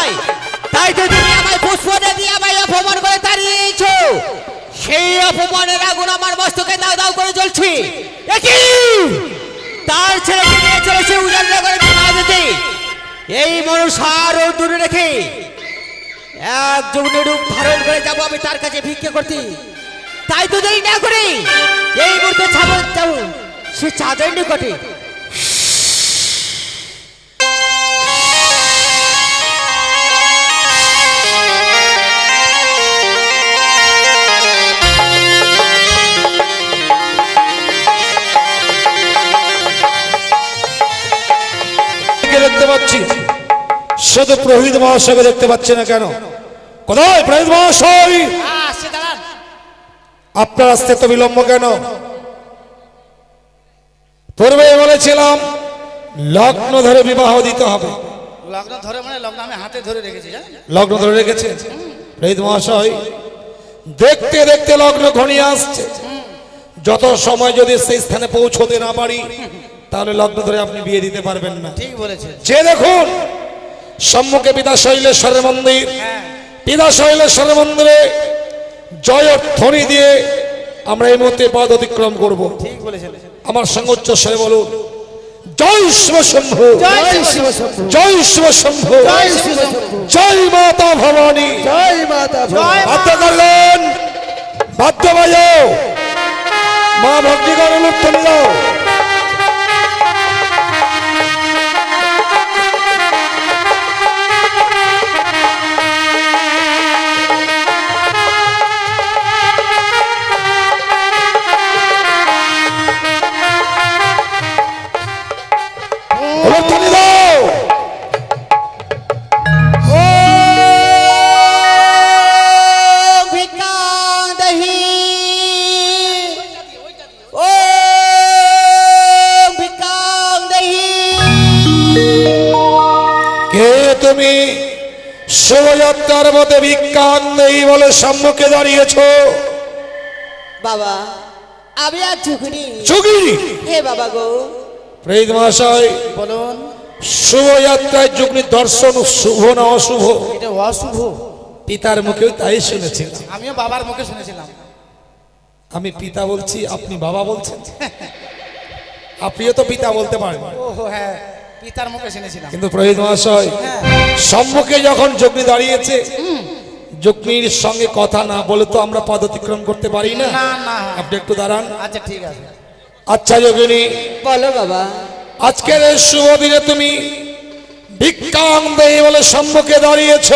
হয়, তাই তো তুমি আমায় পুষ্প দিয়ে আমায় অপমান করে তাড়িয়েছো। সেই অপমানের আগুন আমার মস্তকে দাও দাও করে জ্বলছে। একই তার ছেলেকে নিয়ে চলেছে উজাড় করে বিবাহ দিতে। এই মানুষ আরো দূরে রেখে এক যৌনের রূপ ধারণ করে যাবো আমি তার কাছে ভিক্ষে করতে। তাই তো দেরি না করে এই মুহূর্তে যাবো সে চাঁদের নিকটে। দেখতে পাচ্ছি, শুধু প্রহিত মহাশয়কে দেখতে পাচ্ছি না কেন? কোথায় প্রহিত মহাশয়? আপনার আসতে তো বিলম্ব কেন? পূর্বে বলেছিলাম লগ্ন ধরে বিবাহ দিতে হবে। লগ্ন ধরে মানে লগ্ন আমি হাতে ধরে রেখেছি। লগ্ন ধরে রেখেছে প্রহিত মহাশয়। দেখতে দেখতে লগ্ন ঘনিয়ে আসছে। যত সময় যদি সেই স্থানে পৌঁছতে না পারি তাহলে লগ্ন ধরে আপনি বিয়ে দিতে পারবেন না। ঠিক বলেছেন। যে দেখুন সম্মুখে পিতা শৈলেশ্বরের মন্দির, পিতা শৈলেশ্বরের মন্দিরে জয়ধ্বনি দিয়ে আমরা এই মুহূর্তে পদ অতিক্রম করব। ঠিক বলেছেন। আমার সঙ্গে উচ্চ স্বরে বলুন, জয় শিব শম্ভু, জয় শিব শম্ভু, জয় শিব শম্ভু, জয় শিব শম্ভু, জয় মাতা ভবানী, জয় মাতা ভবানী। বাদ্য করলেন, বাদ্য বাজাও, মা ভক্তিগণ অনুত্তম দাও। তুমি শোভাযাত্রার মধ্যে বিজ্ঞান নেই বলে সম্মুখে দাঁড়িয়েছ? বাবা আমি আর ঝুঁকুনি যুগিনী। হে বাবা গো। প্রহিত মহাশয় বলুন, শোভাযাত্রায় যুগনির দর্শন শুভ না অশুভ? এটা অশুভ। পিতার মুখেও তাই শুনেছি, আমিও বাবার মুখে শুনেছিলাম। আমি পিতা বলছি, আপনি বাবা বলছেন। আপনিও তো পিতা বলতে পারেন। ওহো হ্যাঁ, পিতার মুখে শুনেছিলাম। কিন্তু প্রহিত মহাশয় সম্মুখে যখন যজ্ঞ দাঁড়িয়েছে, যজ্ঞের সঙ্গে কথা না বলে তো আমরা পদ অতিক্রম করতে পারি না। না না, আপনি একটু দাঁড়ান। আচ্ছা ঠিক আছে। আচ্ছা যোগিনী, বলো বাবা। আজকের এই শুভ দিনে তুমি ভিক্ষাং দেই বলে সম্মুখে দাঁড়িয়েছ।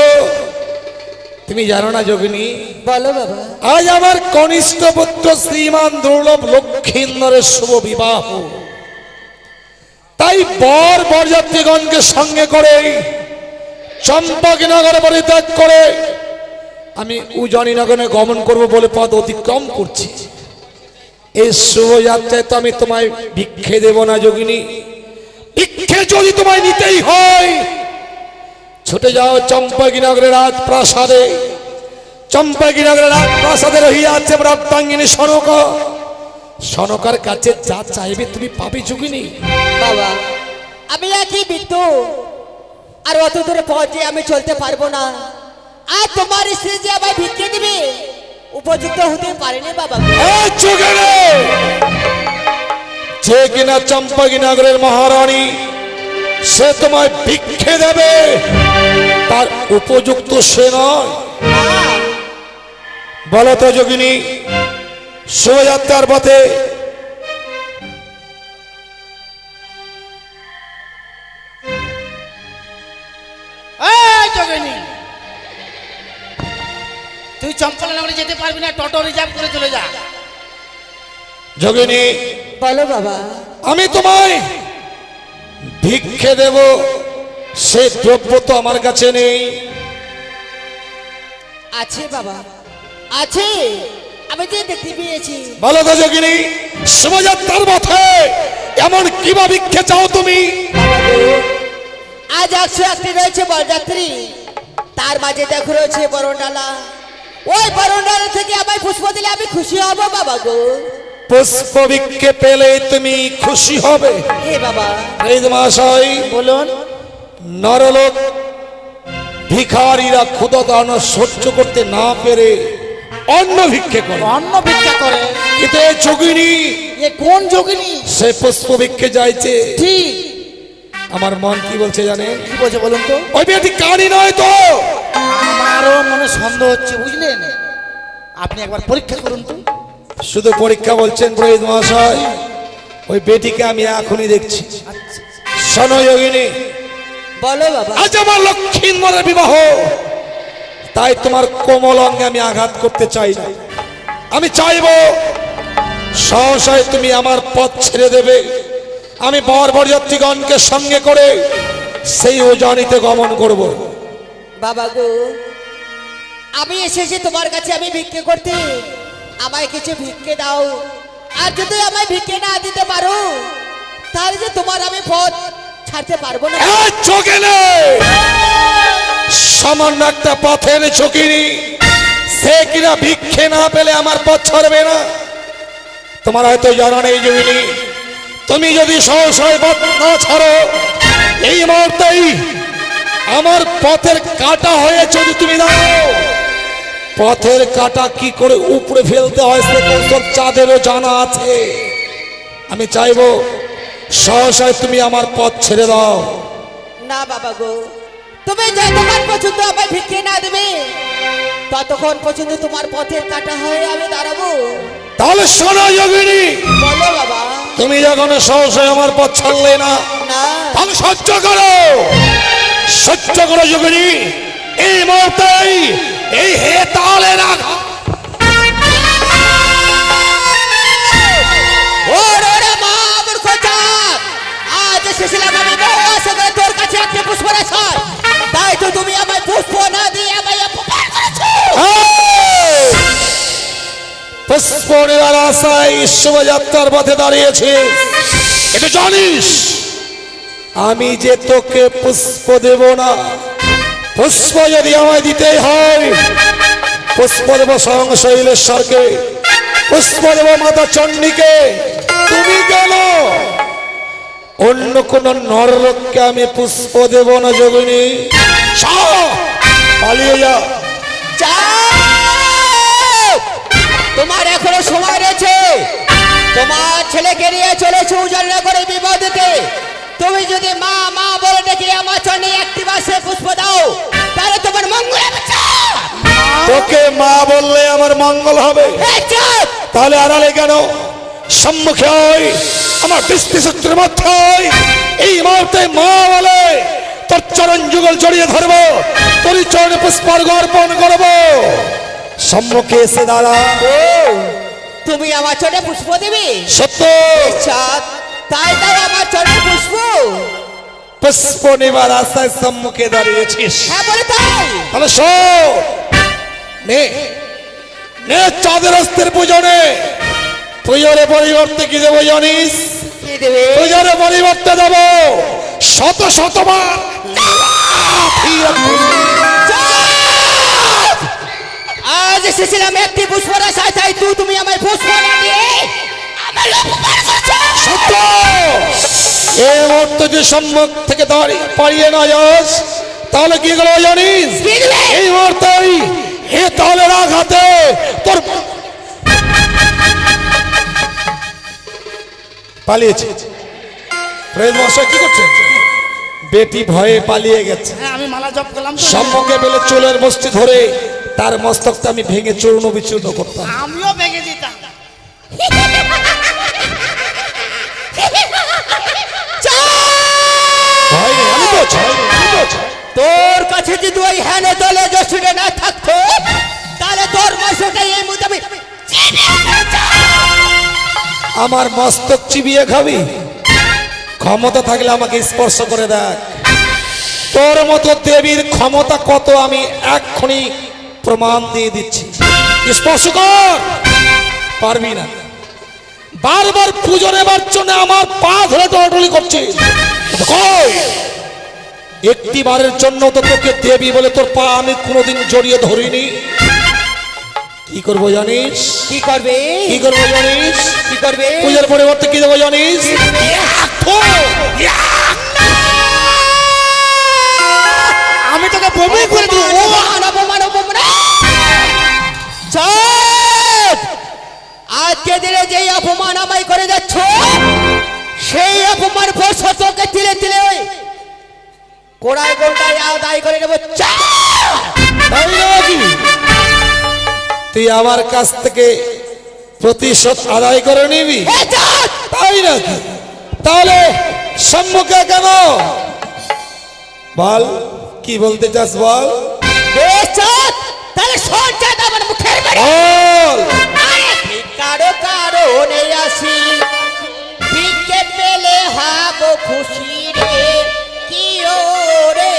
তুমি জানো না যোগিনী, বলো বাবা। আজ আমার কনিষ্ঠ পুত্র শ্রীমান দুর্লভ লক্ষ্মীন্দরের শুভ বিবাহ। তাই বর বরযাত্রীগণকে সঙ্গে করে চম্পকনগর পরিত্যাগ করে আমি উজানিনগরে গমন করব বলে পথ অতিক্রম করছি। এই শুভযাত্রায় তো আমি তোমায় ভিক্ষে দেব না যোগিনী। ভিক্ষে যদি তোমায় নিতেই হয়, ছুটে যাও চম্পকনগরের রাজপ্রাসাদে। চম্পকনগরের রাজপ্রাসাদে রহিয়া আছে প্রাপ্তাঙ্গিনী সনকা। সনকার কাছে যা চাইবে তুমি পাবে যোগিনী। বাবা আমি একই বৃদ্ধ, আর অত দূরে পৌঁছে আমি চলতে পারবো না। আর তোমার স্ত্রী যে আমায় ভিক্ষে দিবে উপযুক্ত হতে পারেনি বাবা। যে কিনা চম্পকনগরের মহারানী, সে তোমায় ভিক্ষে দেবে, তার উপযুক্ত সে নয়। বলো তো যোগিনী, শোভাযাত্রার পথে তুই চম্পকনগরে যেতে পারবি না, টোটো রিজার্ভ করে চলে যা। যোগিনী বলো বাবা। আমি তোমায় ভিক্ষে দেব, সে দ্রব্য তো আমার কাছে নেই। আছে বাবা আছে, আমি যে দেখতে পেয়েছি। বলো তো যোগিনী, শোভাযাত্রার পথে এমন কিবা ভিক্ষে চাও তুমি? আজ 101টি রয়েছে বরযাত্রী, তার মাঝে দেখো রয়েছে বরণডালা। ওই বরণডালা থেকে আমায় পুষ্প দিলে আমি খুশি হব বাবা গো। পুষ্প ভিক্ষে পেলে তুমি খুশি হবে? হে বাবা। এই মহাশয় বলুন। নরলোক ভিখারিরা ক্ষুধা দানা সহ্য করতে না পেরে অন্ন ভিক্ষে করে, অন্ন ভিক্ষা করে। কিন্তু এই যোগিনী এ কোন যোগিনী? সে পুষ্প ভিক্ষে যাইছে। ঠিক। আমার মন কি বলছে জানেন? কি বলছে বলুন তো? ওই বেটি কানি নয় তো। আমারও মনে সন্দেহ হচ্ছে, বুঝলেন? আপনি একবার পরীক্ষা করুন তো। শুধু পরীক্ষা বলছেন পুরোহিত মহাশয়? ওই বেটিকে আমি এখনই দেখছি। শোনো যোগিনী, বলো বাবা। আজ আমার লক্ষ্মীন্দরের বিবাহ, তাই তোমার কোমল অঙ্গে আমি আঘাত করতে চাই না। আমি চাইবো সহসায় তুমি আমার পথ ছেড়ে দেবে। আমি বর বরযাত্রীগণকে সঙ্গে করে সেই উজানিতে গমন করব। বাবা গো, আমি এসেছি তোমার কাছে, আমি ভিক্ষে করতে। আমায় কিছু ভিক্ষে দাও। আর যদি আমায় ভিক্ষে না দিতে পারো, তাহলে যে তোমার আমি পথ ছাড়তে পারবো না। চোখে সামান্য একটা পথের চকিনি, সে কিনা ভিক্ষে না পেলে আমার পথ ছাড়বে না। তোমার হয়তো জানা নেই যোগিনী, তুমি যদি সহসায় পথ না ছাড়ো, এই মুহূর্তেই আমার পথের কাটা হয়ে যদি তুমি দাও, পথের কাটা কি করে উপরে ফেলতে হয় সে কৌশল চাঁদেরও জানা আছে। আমি চাইবো সহসায় তুমি আমার পথ ছেড়ে দাও। না বাবা গো, তুমি যতক্ষণ পর্যন্ত আমায় ভিক্ষে না দেবে, ততক্ষণ পর্যন্ত তোমার পথের কাটা হয়ে আমি দাঁড়াবো। তাহলে শোনো যোগিনী, বলো বাবা। তুমি যখন সহসায় আমার পথ ছাড়লে না, না, তাহলে সহ্য করো, সহ্য করো যোগিনী। এই মুহূর্তেই এই হে তাহলে রাখা ওরে মা মূর্খ চাঁদ, আজ এসেছিলাম আমি বহু আশা করে তোর কাছে একটা পুষ্প রাখার, তাই তো তুমি আমায় পুষ্প না দিয়ে আমায় অপমান করেছো। পুষ্প নেওয়ার আশায় শোভাযাত্রার পথে দাঁড়িয়েছে, এটা জানিস? আমি যে তোকে পুষ্প দেব না, পুষ্প যদি আমায় দিতেই হয়, পুষ্প দেব স্বয়ং শৈলেশ্বরকে, পুষ্প দেব মাতা চণ্ডীকে। তুমি কেন অন্য কোন নরলোককে আমি পুষ্প দেব না যোগিনী। পালিয়ে যা। যাও! তোমার এখনো সময় রয়েছে। তোমার ছেলেকে নিয়ে চলেছে উজাননগরে বিবাহ দিতে। তুমি যদি মা মা বলে ডেকে আমার চন্ডী একটি বাসে পুষ্প দাও, তাহলে তোমার মঙ্গল হবে। তোকে মা বললে আমার মঙ্গল হবে, তাহলে আড়ালে কেন? সম্মুখে হয় আমার দৃষ্টি সূত্রের মধ্যে এই মুহূর্তে মা বলে তোর চরণ যুগল জড়িয়ে ধরবো, তোর চরণে পুষ্পার্ঘ্য অর্পণ করবো। সম্মুখে এসে দাঁড়া। তুমি আমার চরণে পুষ্প দেবে? সত্য। তাই তাই আমার চরণে পুষ্প। পুষ্প নেবার আশায় সম্মুখে দাঁড়িয়েছিস? হ্যাঁ বলে তাই। তাহলে শোন, নে নে চাঁদের অস্তের পূজনে তুইরে পরিবর্তে কি দেবো জানিস? কি দেবে? তুইরে পরিবর্তে দেবো শত শতবার আজ এসেছিলাম একটি পুষ্প রাখায়, তাই তুমি আমায় পুষ্প না দিয়ে আমার অপমান করেছো। সত্য। এই মুহূর্তে যে সম্মুখ থেকে পারিয়ে না যাস, তাহলে কি গেল জানিস? এই মুহূর্তেই হে তাহলে আঘাতে তোর পালিয়েছে। প্রেম মশাই কি করছেন? বেটি ভয়ে পালিয়ে গেছে। হ্যাঁ, আমি মালা জপ করলাম তো। সম্মুখে পেলে চুলের মুষ্টি ধরে তার মস্তকটা আমি ভেঙে চূর্ণ বিচূর্ণ করতাম। আমিও ভেঙে দিতাম। তোর কাছে যদি ওই হ্যান দলে যশুরে না থাকতো, তাহলে তোর মস্তকটা এই মুহূর্তে আমার মস্তক চিবিয়ে খাবি? ক্ষমতা থাকলে আমাকে স্পর্শ করে দেখ। তোর মতো দেবীর ক্ষমতা কত আমি এক্ষুনি প্রমাণ দিয়ে দিচ্ছি। স্পর্শ কর। পারবি না। বারবার পুজো নেবার জন্য আমার পা ধরে দৌড়াদৌড়ি করছিস। কই একটি বারের জন্য তো তোকে দেবী বলে তোর পা আমি কোনোদিন জড়িয়ে ধরিনি। কি করবো জানিস? কি করবে? কি করবো জানিস? কি করবে? পূজার পরিবর্তে কি দেবো জানিস? আমি আমি তোকে বমি করে দেবো ও অপমান, অপমান, অপমান। চাঁদ, আজকে দিনে যেই অপমান আমায় করে যাচ্ছ সেই অপমান বর্ষ তোকে তিলে তিলে কোড়ায় গোলটায় আদায় করে নেবো। চাঁদ! তাই নাকি? তুই আমার কাছ থেকে প্রতিশোধ আদায় করে নিবি? এ চাঁদ! তাই নাকি? তাহলে সম্মুখে কেন বল, কি বলতে চাস বল? বেশ চাঁদ, তাহলে শোন চাঁদ আমার মুখের বাড়ি। বল। আরে ভিক্ষারও কারণে আসি, ভিক্ষে পেলে হব খুশি রে, কি ও রে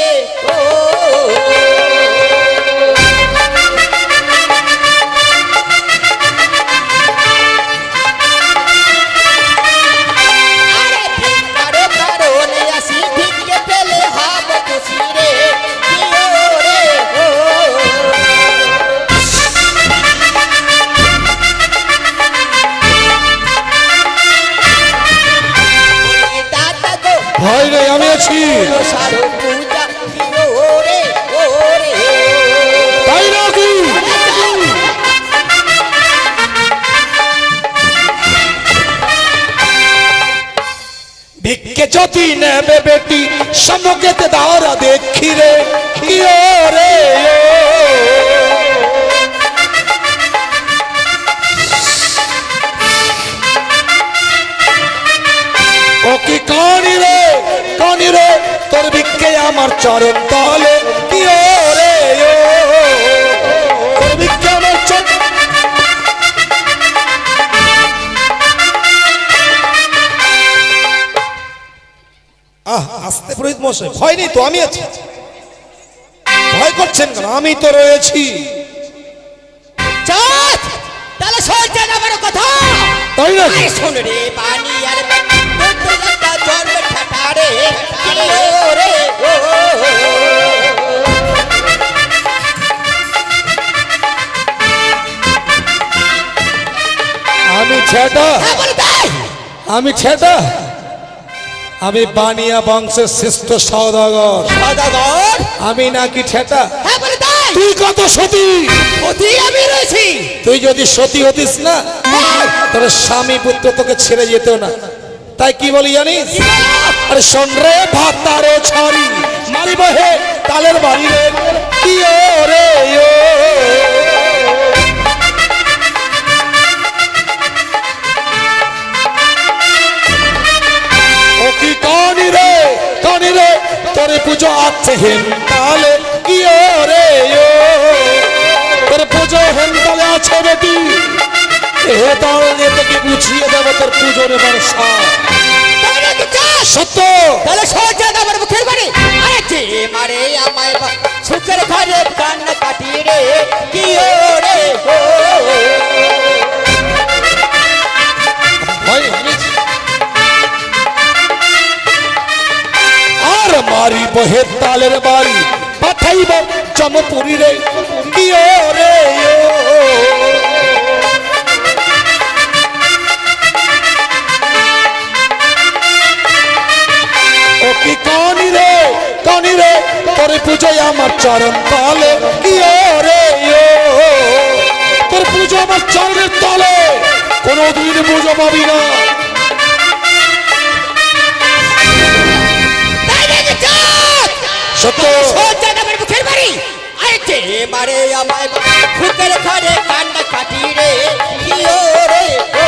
ও। আরে ভিক্ষারও কারণে আসি, ভিক্ষে পেলে হব খুশি রে, কি ও রে ও। দাদা গো ভয় নেই, আমি আছি। সারো পূজা কি ও রে ও রে। তাই নাকি? ভিক্ষে যদি নেবে বেটি সম্মুখেতে দাওরা দেখি রে, কি ও রে ও কি কানি রে, কানি রে, তোর ভিক্ষে আমার চরণ তলে, কি ও রে ও, তোর ভিক্ষে আমার চরণ। আস্তে পুরোহিত মশাই, ভয় নেই তো, আমি আছি। ভয় করছেন কেন? আমি তো রয়েছি। চাঁদ, তাহলে শোন চাঁদ আমার কথা। তাই নাকি? আরে শোন রে পানি আর তোর একটা জন্ম ঠাটারে কি ও রে ও। আমি ছেটা, হ্যাঁ বলে তাই। আমি ছেটা, আমি বানিয়া বংশের শ্রেষ্ঠ সওদাগর। সদাগর, আমি নাকি ছেটা? হ্যাঁ বলে তাই। তুই কত সতী? অতি আমি রয়েছি। তুই যদি সতী হতিস না তাহলে স্বামী পুত্র তোকে ছেড়ে যেত না। তাই কি বলি জানিস? কি বলো? আরে শোন রে ভাতারে ছড়ি মারিব হে তালের বাড়ি রে, কি ও রে ও। ও কি কানি রে, কানি রে, তোরে পুজো আছে হেন তালে, কি ও রে ও। তোর পুজো হেন তালে আছে বেটি, এ তাল নিয়ে তোকে গুছিয়ে দেবো তোর পুজোর বর্ষা। তাই নাকি চাঁদ? সত্য। তাহলে শোন চাঁদ আমার মুখের বাড়ি। আরে যে মারে আমায় সুখের ঘরে কান্না কাটি রে, কি ও রে ও। ভয় হয়েছে। আর মারিব হে তালের বাড়ি, পাঠাইব জমপুরি রে, কি ও রে ও। ও কি কানি রে, কানি রে, তোর পুজোয় আমার চরণ তলে, কি ও রে ও। তোর পুজো আমার চরণের তলে, কোনোদিন পুজো পাবি না। তাই নাকি চাঁদ? সত্য। শোন চাঁদ আমার মুখের বাড়ি। আরে যে মারে আমায় সুখের ঘরে কান্না কাটি রে, কি ও রে ও।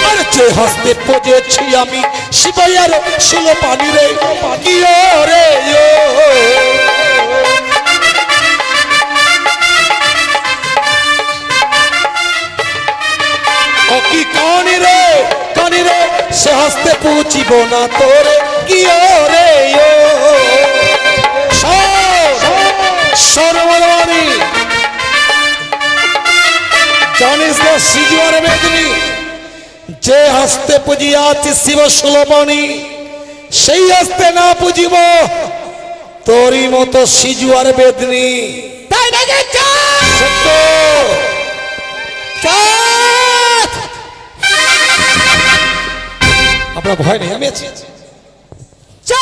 আর যে হস্তে পজেছি আমি শিবাইয়ার শিল পানি রে, কি ও রে ও। ও কি কানি রে, কানি রে, সে হস্তে পৌঁছিব না তোরে, কি ও রে ও। সর্বদানি জানিস না সিজুয়ার বেদনি, যে হস্তে পুজিয়া আছে শিব সুলমণি, সেই হস্তে না পুজিব তোরই মতো সিজুয়ার বেদনি। তাই নাকি চাঁদ? সত্য। চাঁদ! আপনার ভয় নেই, আমি আছি। চুপ!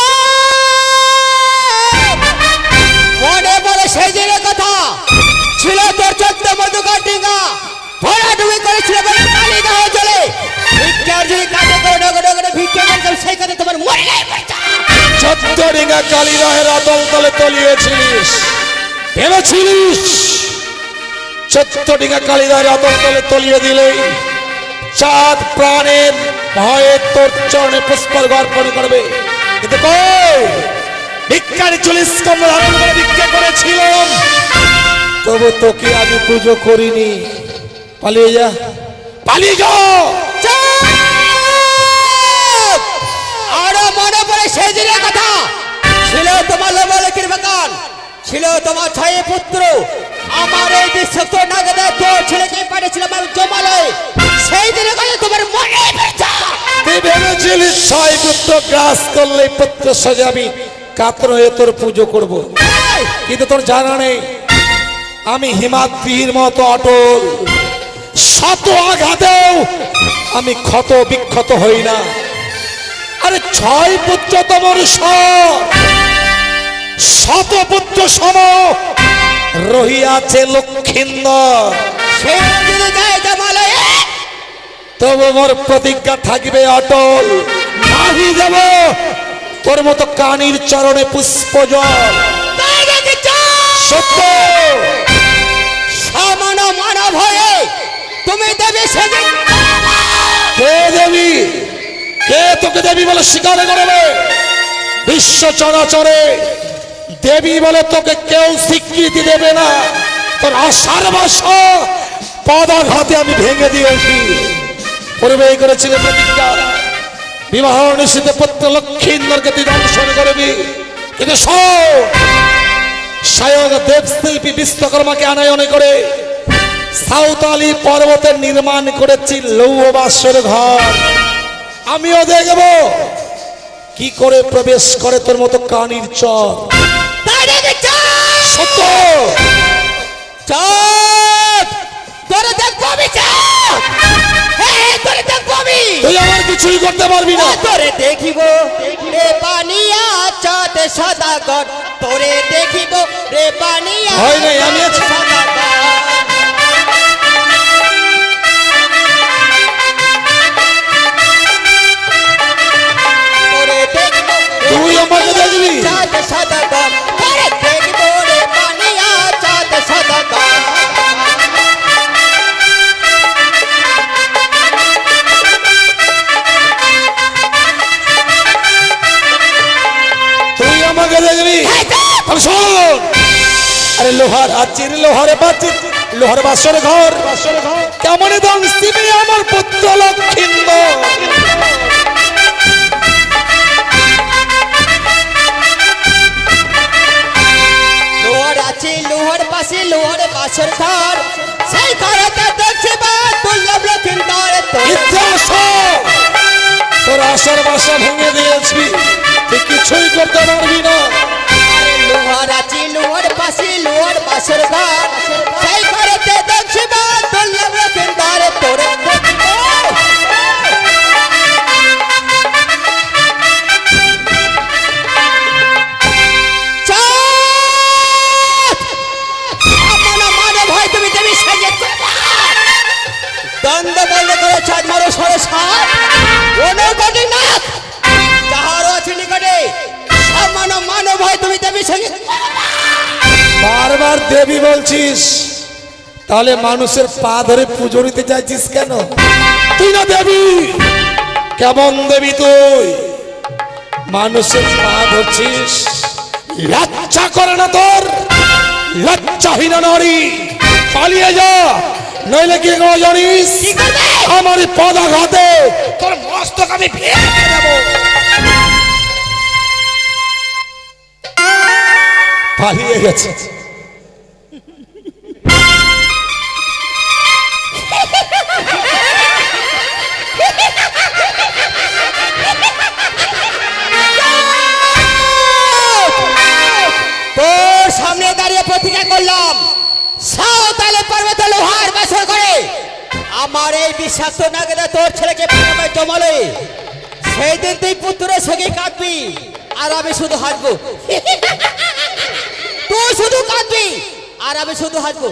মনে পড়ে সেই দিনের কথা, ছিল তোর 14 মধুকর ডিঙ্গা, ভরাডুবি করেছিল বলে কালিদাহ জলে ভিক্ষার যদি কাজে করে নগরে নগরে ভিক্ষা করতাম, সেই কথা তোমার মনে নেই বাচ্চা? 14 ডিঙ্গা কালিদাহের অতল তলে তলিয়েছিলিস, ভেবেছিলিস 14 ডিঙ্গা কালিদাহের অতল তলে তলিয়ে দিলেই চাঁদ প্রাণের ভয়ে তোর চরণে পুষ্পার্ঘ অর্পণ করবে। কিন্তু কই, ভিক্ষার 40 কমল ধারণ করে ভিক্ষা করেছিলাম, তবু তোকে আমি পুজো করিনি। পালিয়ে যা, পালিয়ে যাও। চুপ! আরো মনে পড়ে সেই দিনের কথা, ছিল তোমার লবলকির বাগান, ছিল তোমার 6 পুত্র, আমার এই বিশ্বস্ত নাগদা তোর ছেলেকে পাঠিয়েছিলাম আমি জমালয়, সেই দিনের কথা তোমার মনে পড়ছে? তুই ভেবেছিলিস 6 পুত্র গ্রাস করলে পুত্র সাজাবি, কাতর হয়ে তোর পুজো করব, কিন্তু তোর জানা নেই আমি হিমাদ্রির মতো অটল, শত আঘাতেও আমি ক্ষত বিক্ষত হই না। আরে 6 পুত্র তোমার শত পুত্র সম রহিয়াছে লক্ষিন্দর, সেই যদি যায় জমালয়, তবু মোর প্রতিজ্ঞা থাকবে অটল, নাহি দেব তোর মতো কানির চরণে পুষ্প জল। তাই নাকি? চুপ! সত্য, সামান্য মানব হয়ে তুমি দেবে সেদিন কে দেবী, কে তোকে দেবী বলে স্বীকার করবে? বিশ্ব চরাচরে দেবী বলে তোকে কেউ স্বীকৃতি দেবে না। তোর আশার বাসা পদাঘাতে আমি ভেঙে দিয়েছি। পূর্বেই করেছিলেন প্রতিজ্ঞা, বিবাহ নিশ্চিত পুত্র লক্ষ্মীন্দরকে তুই দর্শন করবি, কিন্তু স্বয়ং দেবশিল্পী বিশ্বকর্মাকে আনায়নে করে সাঁওতালি পর্বতে নির্মাণ করেছি লৌহ বাসর ঘর। আমিও দেখব কি করে প্রবেশ করে তোর মতো কানির চর। তাই নাকি? চুপ! সত্য, চুপ! তোরে দেখবো আমি, চুপ! হ্যাঁ, তোরে দেখবো আমি। তুই আমার কিছুই করতে পারবি না। তোরে দেখিব রে পানিয়া চাঁদ সদাগর, তোরে দেখিব রে পানিয়া হয় নাই, আমি আছি। সদাগর। তোরে দেখিব রে তুই আমাকে দেখবি? চাঁদ সদাগর, তোরে দেখিব রে পানিয়া চাঁদ সদাগর। তুই আমাকে দেখবি? তাহলে শোন, আরে লোহার আচির লোহারে বাচির লোহার বাসর ঘর, কেমন দংশিবে আমার পুত্র লক্ষ্মীন্দর। লোহার আছে লোহার পাশে লোহার বাসর ঘর, সেই ঘরেতে দেখছি বা দুর্লভ লক্ষিন্দর তোর। ইতিহাস, তোর আশার বাসা ভেঙে দিয়েছি, তুই কিছুই করতে পারবি না। আরে লোহার আছে লোহার পাশে লোহার বাসর ঘর, সেই ঘরেতে দেখছি বা দুর্লভ লক্ষিন্দর তোর। দ্বন্দ্ব বন্ধ করে চাঁদ মারো সরে সাত অনুকটি নাক যাহারও আছে নিকটে সামান্য মানব হয় তুমি দেবী সঙ্গে। বারবার দেবী বলছিস, তাহলে মানুষের পা ধরে পুজো নিতে চাইছিস কেন? তুই না দেবী, কেমন দেবী তুই? মানুষের পা ধরছিস, লজ্জা করে না তোর? লজ্জাহীন নারী, পালিয়ে যা, নইলে কি করবো জানিস? কি করবে? আমার পদাঘাতে তোর মস্তক আমি ভেঙে দেব। পালিয়ে গেছে। তোর সামনে দাঁড়িয়ে প্রতিজ্ঞা করলাম, সাঁওতালি পর্বতে লোহার বাসর করে আমার এই বিষাক্ত নাগেদা তোর ছেলেকে জমালে সেই দিন তুই পুত্রের সঙ্গে কাঁদবি আর আমি শুধু হাসবো। তুই শুধু কাঁদবি আর আমি শুধু হাসবো।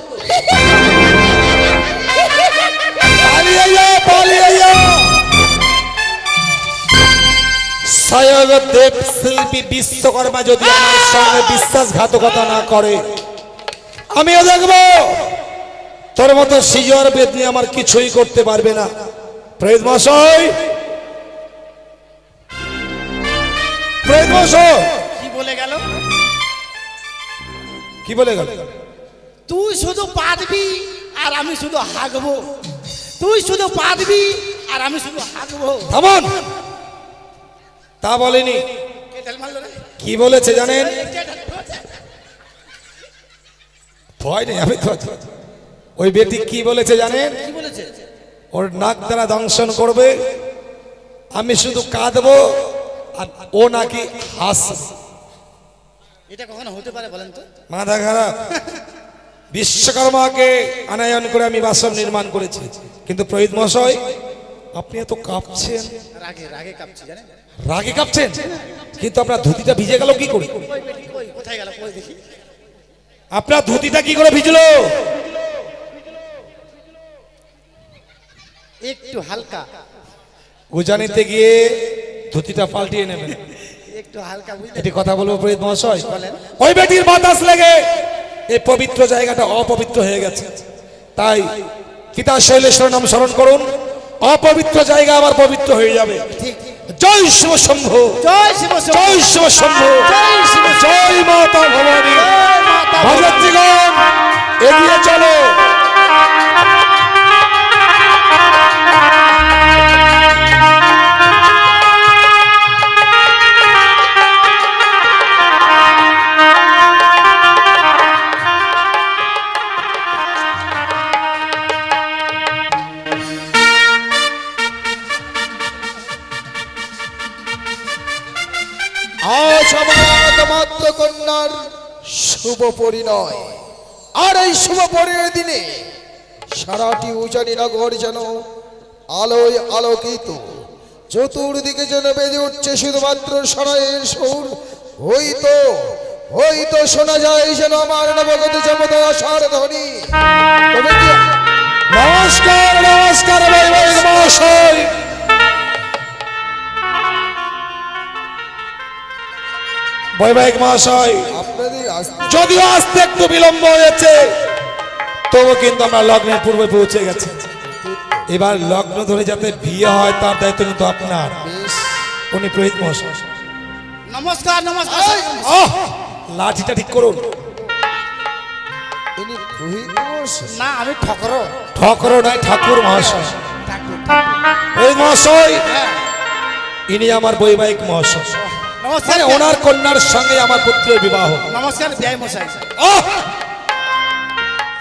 পালিয়ে যাও, পালিয়ে যাও। স্বয়ং দেব শিল্পী বিশ্বকর্মা যদি আমার সঙ্গে বিশ্বাসঘাতকতা না করে, আমিও দেখবো তোর মতো সিজর বেদনি আমার কিছুই করতে পারবে না। প্রেত মশাই, প্রেত মশাই, কি বলে গেল? কি বলে গেল? তুই শুধু পাদবি আর আমি শুধু হাগবো। তুই শুধু পাদবি আর আমি শুধু হাগবো। থামুন, তা বলেনি। কে ঢেল মারলো রে? কি বলেছে জানেন? কে ঢেল মারলো? ভয় নেই, আমি তো আছি। ওই বেটি কি বলেছে জানেন? কি বলেছে? ওর নাক দ্বারা দংশন করবে, আমি শুধু কাঁদবো আর ও নাকি হাসবে। এটা কখনো হতে পারে বলেন তো? মাথা খারাপ। বিশ্বকর্মাকে আনায়ন করে আমি বাসন নির্মাণ করেছি, কিন্তু প্রহিত মশাই আপনি এত কাঁপছেন। রাগে রাগে কাঁপছি জানেন? রাগে কাঁপছেন, কিন্তু আপনার ধুতিটা ভিজে গেল কি করে? কই বেটি কই? কোথায় গেল? কই দেখি। আপনার ধুতিটা কি করে ভিজলো? একটু হালকা, উজানিতে গিয়ে ধুতিটা পাল্টিয়ে নেবেন। একটু হালকা বুঝলেন? এটি কথা বলবো প্রহিত মহাশয়। বলেন। ওই বেটির বাতাস লেগে এই পবিত্র জায়গাটা অপবিত্র হয়ে গেছে, তাই পিতা শৈলেশ্বর নাম স্মরণ করুন, অপবিত্র জায়গা আবার পবিত্র হয়ে যাবে। ঠিক। জয় শিব শম্ভু, জয় শিব শম্ভু। জয় শিব শম্ভু, জয় শিব শম্ভু। জয় মাতা ভবানী। জয় মাতা ভবানী। ভগতগণ এগিয়ে চলো। আজ আমার একমাত্র কন্যার শুভ পরিণয়, আর এই শুভ পরিণয়ের দিনে সারাটি উজানি নগর যেন আলোয় আলোকিত, চতুর্দিকে যেন বেজে উঠছে শুধুমাত্র সরাইয়ের সুর। হয়তো শোনা যায় যেন আমার নবগত জমদয়া সার ধ্বনি। তবে কি নমস্কার, নমস্কার বৈবাহিক মহাশয়। বৈবাহিক মহাশয়, আপনাদের আসতে যদিও আসতে একটু বিলম্ব হয়েছে, তবু কিন্তু আমরা লগ্নের পূর্বে পৌঁছে গেছি। এবার লগ্ন ধরে যাতে বিয়ে হয় তার দায়িত্ব কিন্তু আপনার। বেশ। উনি পুরোহিত মহাশয়। নমস্কার নমস্কার। আহ, লাঠিটা ঠিক করুন। ইনি পুরোহিত মশাই। না আমি ঠকরো। ঠকর নয়, ঠাকুর মহাশয়। ঠাকুর। পুরোহিত মহাশয়, হ্যাঁ। ইনি আমার বৈবাহিক মহাশয়, নমস্কার। মানে ওনার কন্যার সঙ্গে আমার পুত্রের বিবাহ। নমস্কার বিআই মশাই। আহ,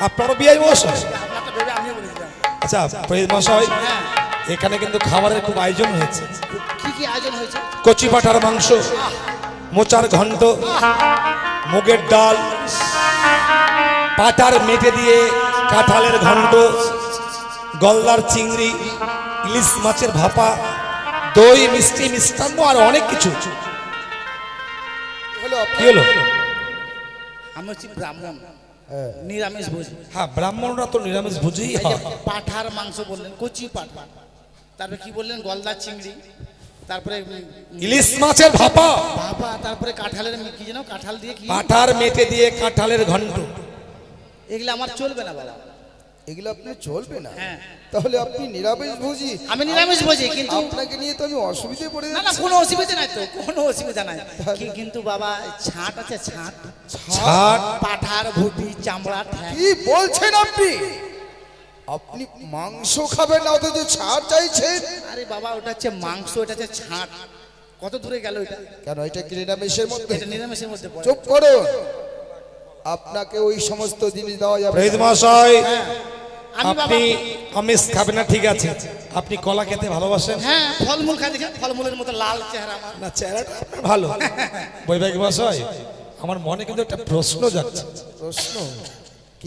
আপনারও বিয়ে মহাশয়? আপনারটা ভেবে আমিও বলেছিলাম। আচ্ছা পুরোহিত মহাশয়, হ্যাঁ। এখানে কিন্তু খাবারের খুব আয়োজন হয়েছে। কি কি আয়োজন হয়েছে? কচি পাঠার মাংস, মোচার ঘন্ট, মুগের ডাল, পাটার মেটে দিয়ে কাঁঠালের ঘন্ট, গলদার চিংড়ি, ইলিশ মাছের ভাপা, দই, মিষ্টি, মিষ্টান্ন আর অনেক কিছু। হলো কি হলো? আমি হচ্ছি ব্রাহ্মণ, নিরামিষ ভোজি। হ্যাঁ, ব্রাহ্মণরা তো নিরামিষ ভোজী এই যে হয়। পাঠার মাংস বললেন, কচি পাঠা, তারপরে কি বললেন? গলদা চিংড়ি, তারপরে ইলিশ মাছের ভাপা, বাবা, তারপরে কাঁঠালের কি যেন কাঁঠাল দিয়ে কি, পাঠার মেটে দিয়ে কাঁঠালের ঘন্ট। এগুলো আমার চলবে না বাবা। এগুলো আপনার চলবে না? হ্যাঁ। তাহলে আপনি নিরামিষ ভোজি। আমি নিরামিষ ভোজি, কিন্তু আপনাকে নিয়ে তো আমি অসুবিধায় পড়ে না না যাচ্ছি। কোনো অসুবিধা নাই তো, কোনো অসুবিধা নাই। কিন্তু বাবা ছাট আছে, ছাট, ছাট, পাঠার ভুটি, চামড়া, ঠ্যাং। কি বলছেন আপনি? আপনি মাংস খাবেন না অথচ ছাড় চাইছেন? আরে বাবা, ওটা হচ্ছে মাংস, এটা হচ্ছে ছাট। কত দূরে গেল এটা? কেন এটা কি নিরামিষের মধ্যে? এটা নিরামিষের মধ্যে পড়ে। চুপ করুন, আপনাকে ওই সমস্ত জিনিস দেওয়া যাবে পুরোহিত না। মহাশয়, হ্যাঁ। আমি বাবা, আপনি আমিষ খাবেন না ঠিক আছে, আপনি কলা খেতে ভালোবাসেন। হ্যাঁ ফলমূল খাই, দেখেন ফলমূলের মতো লাল চেহারা আমার। না, চেহারাটা আপনার ভালো। বৈবাহিক মহাশয়, আমার মনে কিন্তু একটা প্রশ্ন যাচ্ছে। প্রশ্ন?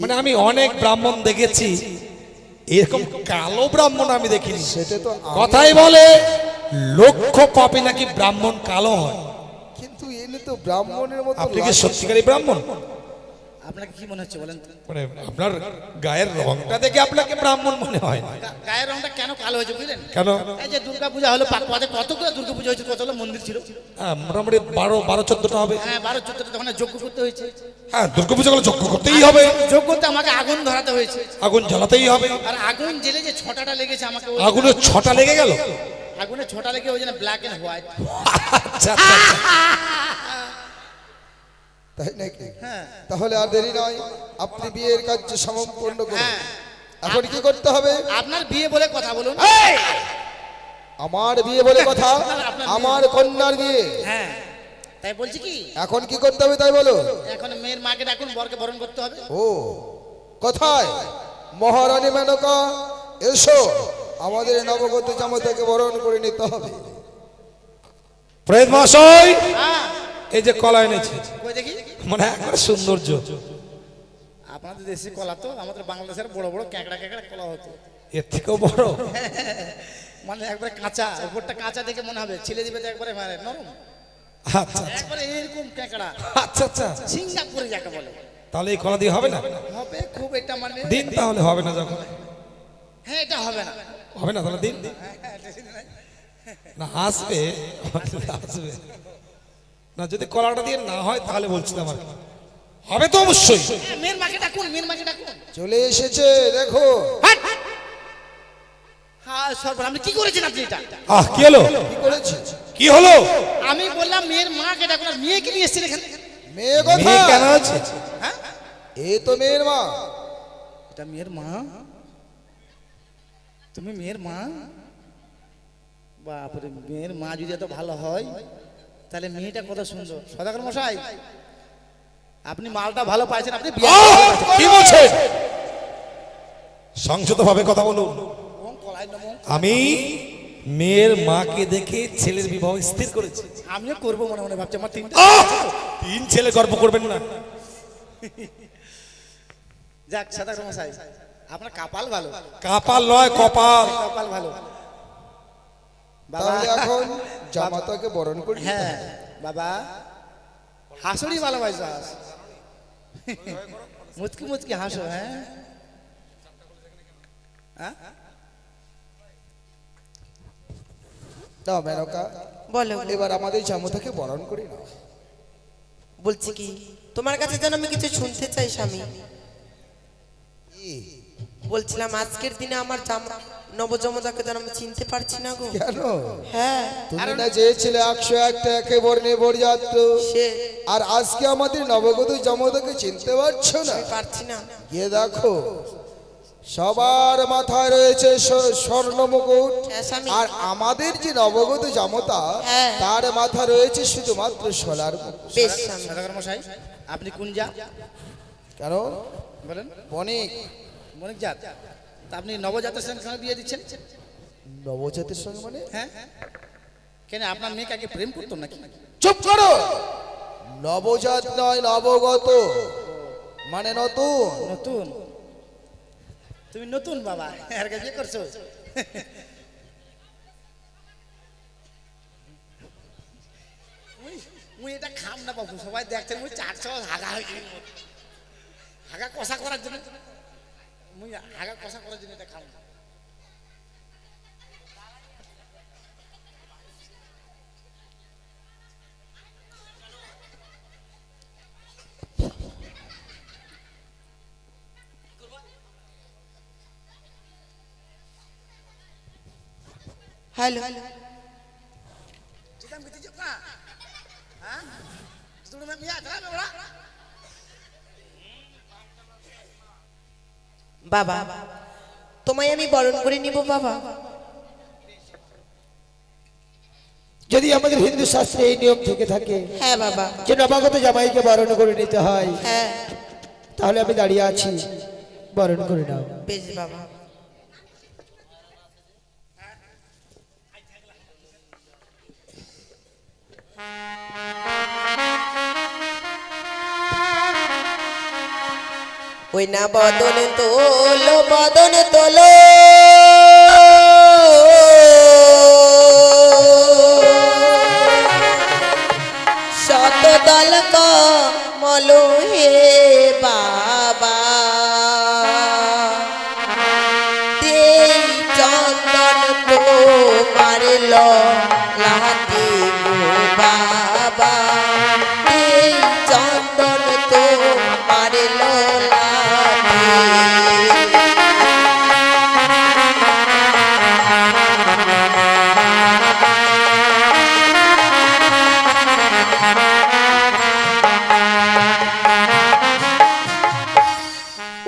মানে আমি অনেক ব্রাহ্মণ দেখেছি, এরকম কালো ব্রাহ্মণ আমি দেখিনি। সেটা তো কথাই বলে লক্ষ্য পাপে নাকি ব্রাহ্মণ কালো হয়। কিন্তু এনে তো ব্রাহ্মণের মতো আপনি কি লাগে। সত্যিকারই ব্রাহ্মণ? আপনাকে কি মনে হচ্ছে বলেন তো? মানে আপনার গায়ের রংটা দেখে আপনাকে ব্রাহ্মণ মনে হয় না। গায়ের রংটা কেন কালো হয়েছে বুঝলেন? কেন? এই যে দুর্গা পূজা হলো পাকুয়াতে, কতগুলো দুর্গা পূজা হয়েছে, কতগুলো মন্দির ছিল। মোটামুটি 12-14টা হবে। হ্যাঁ 12-14টা তখন যজ্ঞ করতে হয়েছে। হ্যাঁ, দুর্গাপূজা গুলো যজ্ঞ করতেই হবে, যজ্ঞতে আমাকে আগুন ধরাতে হয়েছে। আগুন জ্বালাতেই হবে। আর আগুন জেলে যে ছটাটা লেগেছে আমাকে, আগুনের 6টা লেগে গেল। আগুনের ছটা লেগে ওই জন্য ব্ল্যাক এন্ড হোয়াইট। আচ্ছা আচ্ছা আচ্ছা। তাই নাকি? হ্যাঁ তাহলে আর দেরি নয়, আপনি বিয়ের কার্য সম্পূর্ণ করুন। হ্যাঁ। এখন কি করতে হবে? আপনার বিয়ে বলে কথা বলুন। আমার বিয়ে বলে কথা? আমার কন্যার বিয়ে। হ্যাঁ তাই বলছি কি, এখন কি করতে হবে তাই বলো। এখন মেয়ের মাকে ডাকুন, বরকে বরণ করতে হবে। ও কোথায়? মহারানী মেনকা, এসো, আমাদের নবগত জামাতাকে বরণ করে নিতে হবে। প্রেত মহাশয়, হ্যাঁ এই যে কলা এনেছে, কই দেখি। মানে একবারে সৌন্দর্য। আপনাদের দেশি কলা তো, আমাদের বাংলাদেশের বড় বড় ক্যাঁকড়া ক্যাঁকড়া কলা হতো, এর থেকেও বড়। মানে একবারে কাঁচা, উপরটা কাঁচা দেখে মনে হবে, ছিলে দিবে তো একবারে মানে নরম, আচ্ছা একবারে এরকম ক্যাঁকড়া, আচ্ছা আচ্ছা। সিঙ্গাপুরে যাকে বলে। তাহলে এই কলা দিয়ে হবে না? হবে খুব, এটা মানে দিন তাহলে, হবে না যখন। হ্যাঁ এটা হবে না। হবে না তাহলে দিন। না আসবে, আসবে না। যদি কলাটা দিয়ে না হয় তাহলে বলছিলাম আর কি। হবে তো অবশ্যই। হ্যাঁ, মেয়ের মাকে ডাকুন, মেয়ের মাকে ডাকুন। চলে এসেছে দেখো। হ্যাঁ সর্ব, আপনি কি করেছেন আপনি এটা? কি হলো? কি করেছি? কি হলো? আমি বললাম মেয়ের মাকে ডাকুন, আর মেয়েকে নিয়ে এসেছেন এখানে। মেয়ে মেয়ে কেন কথা? আছে? হ্যাঁ এই তো মেয়ের মা। এটা মেয়ের মা? তুমি মেয়ের মা? বাপরে, মেয়ের মা যদি এত ভালো হয় তাহলে মেয়েটা কত সুন্দর। সদাগর মশাই, আপনি মালটা ভালো পাইছেন, আপনি বিয়ে কি বলছেন? সংযত ভাবে কথা বলুন। আমি মেয়ের মাকে দেখে ছেলের বিবাহ স্থির করেছি। আমিও করবো মনে মনে ভাবছি, আমার তিনটা। 3 ছেলে গর্ব করবেন না? যাক সদাগর মশাই, আপনার কপাল ভালো। কাপাল নয়, কপাল। কপাল ভালো বাবা। তাহলে এখন জামাতাকে বরণ করি। হ্যাঁ বাবা, হাসুড়ি ভালোবাসো, হাস মুচকি মুচকি হাসো। হ্যাঁ হ্যাঁ? দাও মেনকা, বলো। এবার আমাদের জামাতাকে বরণ করি না। বলছি কি, তোমার কাছে যেন আমি কিছু শুনতে চাই স্বামী। বলছিলাম আজকের দিনে আমার নবজমদাকে যেন আমি চিনতে পারছি না গো। কেন? হ্যাঁ তুমি না চেয়েছিলে 101টা একে বর্ণে বরযাত্র, সে আর আজকে আমাদের নবগত জামাতাকে চিনতে পারছো না? আমি পারছি না। গিয়ে দেখো, সবার মাথায় রয়েছে স্বর্ণ মুকুট, হ্যাঁ, স্বামী। আর আমাদের যে নবগত জামতা, হ্যাঁ। তার মাথা রয়েছে শুধুমাত্র সোলার মুকুট। বেশ স্বামী। সদাগর মশাই, আপনি কোন জাত কেন? বলেন? বণিক। মনিক জাত। তা আপনি নবজাতের সঙ্গে কেন বিয়ে দিচ্ছেন? নবজাতের সঙ্গে মানে? হ্যাঁ কেন, আপনার মেয়েকে আগে প্রেম করতো নাকি? চুপ করো। নবজাত নয়, নবগত মানে নতুন। নতুন? তুমি নতুন বাবা, আর বিয়ে করছো? মুই এটা খাম না বাবু, সবাই দেখছেন মুই 400 হাগা হয়ে গেছি। হাগা কষা করার জন্য, মুই হাগা কষা করার জন্য এটা খাম না। Hello, Kita begitu juga. Hah? Sudah memang kenapa, Bro? বাবা তোমায় আমি বরণ করে নিব বাবা। যদি আমাদের হিন্দু শাস্ত্রে এই নিয়ম থেকে থাকে হ্যাঁ বাবা। যে নবাগত জামাইকে বরণ করে নিতে হয়, হ্যাঁ তাহলে আমি দাঁড়িয়ে আছি, বরণ করে নাও। বেশ বাবা। ওই না বদন তোলো, বদন তোলো, লাহাতে গো বাবা এই চন্দন তো মারিল লাহাতে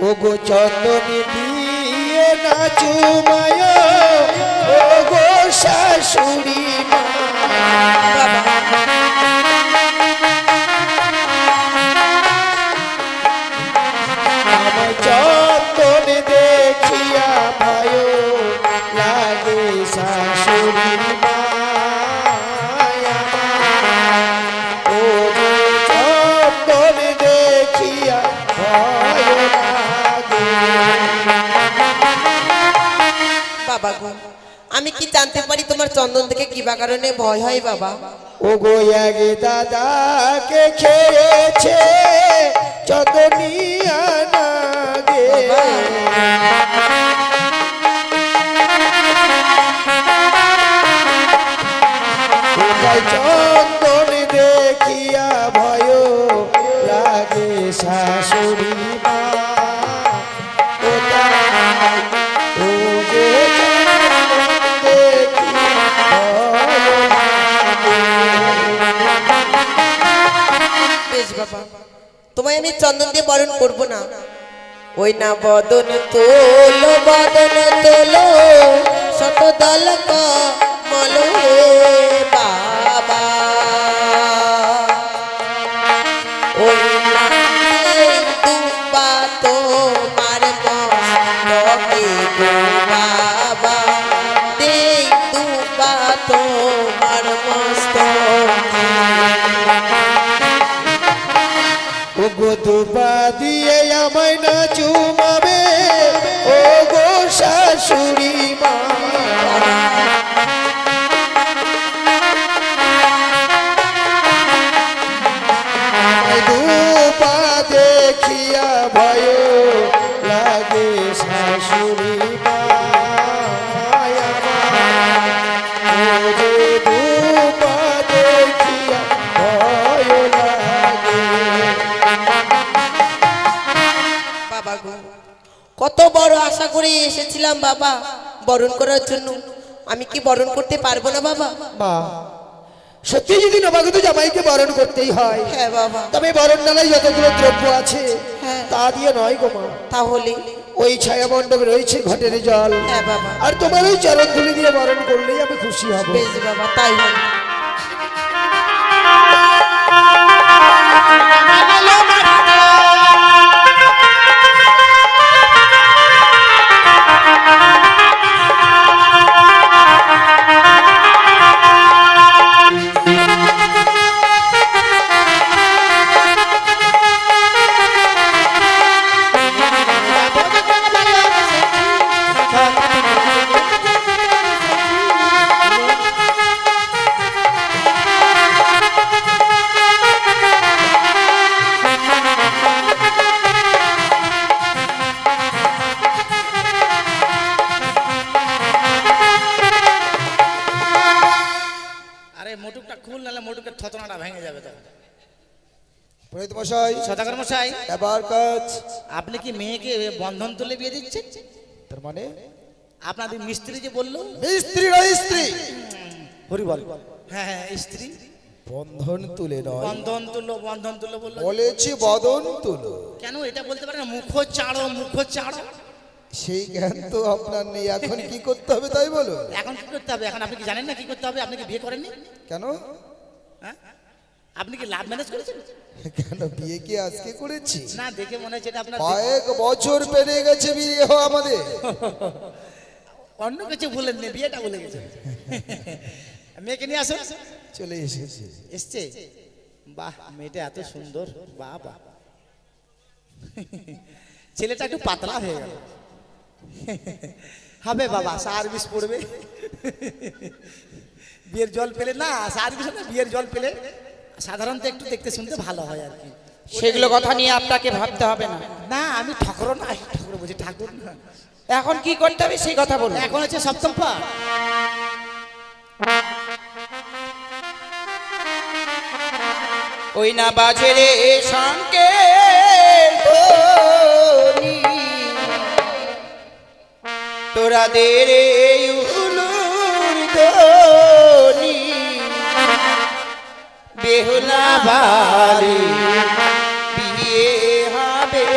ও গো চন্দনী দিয়ে নাচুমায় ও গো শাশুড়ি মা আমার চন্দন দেখিয়া ভাই লাগে শাশুড়ি মা ও গো চন্দন দেখিয়া ভয় লাগে বাবা গো আমি কি জানতে পারি তোমার চন্দন থেকে কি বা কারণে ভয় হয় বাবা? ও গো আগে দাদাকে খেয়েছে চন্দনিয়া নাগে কোথায় চন্দন দেখিয়া ভয় লাগে শাশুড়ি মা কোথায় ও যে চন্দন দেখিয়া ভয় লাগে। বেশ বাবা তোমায় আমি চন্দন দিয়ে বরণ করবো না। ওই না বদন তোলো শত দল কমল হে বাবা ওই না দুবা তোমার মস্তকে গো বাবা দেই দুবা তোমার মস্তকে ও গো দুবা দিয়ে আমায় না চুমাবে ও গো শাশুড়ি মা আমায় দুবা দেখিয়া ভয় লাগে শাশুড়ি মা ও যে দুবা দেখিয়া ভয় লাগে বাবা গো কত বড় আশা করে এসেছিলাম বাবা বরণ করার জন্য আমি কি বরণ করতে পারবো না বাবা? মা সত্যি যদি নবাগত জামাইকে বরণ করতেই হয় হ্যাঁ বাবা তবে বরণ ডালায় যতগুলো দ্রব্য আছে হ্যাঁ। তা দিয়ে নয় গো মা তাহলে ওই ছায়া মণ্ডপে রয়েছে ঘটের জল হ্যাঁ বাবা আর তোমার ওই চরণ ধুলি দিয়ে বরণ করলেই আমি খুশি হব বেশ বাবা তাই হবে আরে মোটুকটা খুল নালে মোটুকের থতনাটা ভেঙে যাবে তখন। পুরোহিত মশাই সদাগর মশাই এবার কাজ আপনি কি মেয়েকে বন্ধন তুলে বিয়ে দিচ্ছেন? তার মানে আপনাদের মিস্ত্রি যে বললো স্ত্রী নয় স্ত্রী হরি বল হ্যাঁ হ্যাঁ স্ত্রী বন্ধন তুলে নয় বন্ধন তুলো বললো বলেছি বদন তুলো কেন এটা বলতে পারে না মুখ চাড়ো সেই জ্ঞান তো আপনার নেই এখন কি করতে হবে তাই বলো এখন কি করতে হবে? এখন আপনি কি জানেন না কি করতে হবে? আপনি কি বিয়ে করেননি? কেন হ্যাঁ আপনি কি লাভ ম্যানেজ করেছেন? কেন বিয়ে কি আজকে করেছি না দেখে মনে হচ্ছে এটা আপনার কয়েক বছর পেরিয়ে গেছে বিয়ে হওয়া আমাদের অন্য কিছু বলেন না বিয়েটা বলে গেছে মেয়েকে নিয়ে আসুন চলে এসেছে এসছে বাহ মেয়েটা এত সুন্দর বাহ বাহ ছেলেটা একটু পাতলা হয়ে গেল হবে বাবা সার্ভিস পড়বে বিয়ের জল পেলে না সার্ভিস না বিয়ের জল পেলে সাধারণত একটু দেখতে শুনতে ভালো হয় আর কি সেগুলো কথা নিয়ে আপনাকে ভাবতে হবে না। না আমি ঠাকুর না ঠাকুর বলছি ঠাকুর না এখন কি করতে হবে সেই কথা বলুন। এখন হচ্ছে সপ্তম পাঠ ওই না বাজে রে শঙ্কের ধ্বনি, তোরা দে রে উলুর ধ্বনি, বেহুলা বাড়ি বিয়ে হবে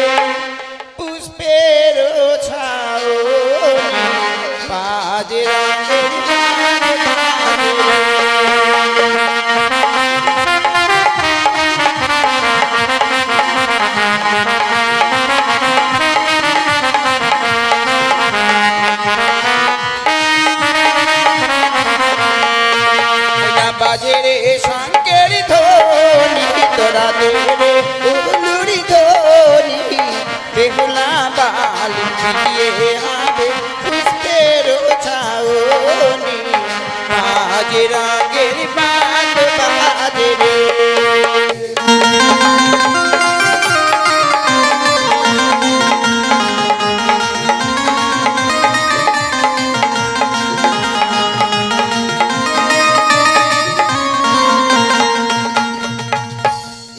পুষ্পের ছাও, বাজে রঙের বাজে রে শঙ্কের ধ্বনি, তোরা দে রে উলুরি ধ্বনি, বেহুলা বালি বিয়ে হবে পুষ্পের ছাউনি, বাজে রঙের বাদ বাজে রে।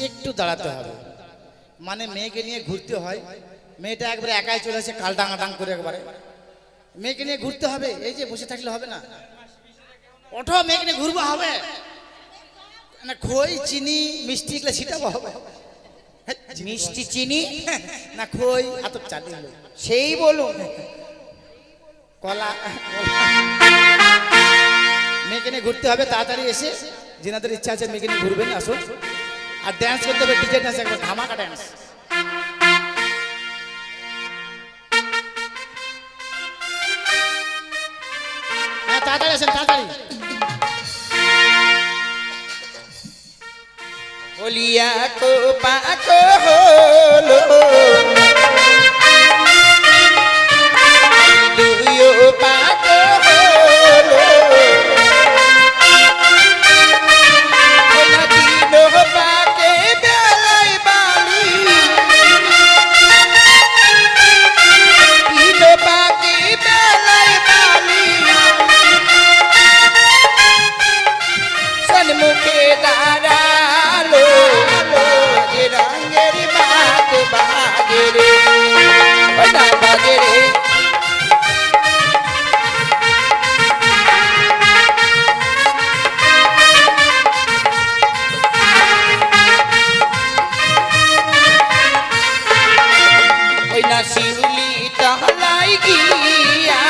একটু দাঁড়াতে হবে, মানে মেয়েকে নিয়ে ঘুরতে হয়, মেয়েটা একবারে একাই চলে আসে কাল ডাঙাডাং করে, একবারে মেয়েকে নিয়ে ঘুরতে হবে, এই যে বসে থাকলে হবে না, ওঠো মেয়েকে নিয়ে ঘুরবো হবে না, খই চিনি মিষ্টি এগুলো ছিটাবো হবে, মিষ্টি চিনি না খই এত চালিয়ে সেই বলুন, কলা, মেয়েকে নিয়ে ঘুরতে হবে, তাড়াতাড়ি এসে যেনাদের ইচ্ছা আছে মেয়েকে নিয়ে ঘুরবেন আসুন, আর ড্যান্স করতে হবে, ডিজে ড্যান্স, একবার ধামাকা ড্যান্স। হ্যাঁ তাড়াতাড়ি আসেন তাড়াতাড়ি। বলিয়া কো পাকো হলো দুইও পাকো হলো, ওলা তিনো পাকে বেলাই বালি, তিনো পাকে বেলাই বালি, সন্মুখে দাঁড়ালো বাজে রঙের বাদ বাজে রে, বাজা বাজে রে। ওই না শিউলি টহলাই গিয়া,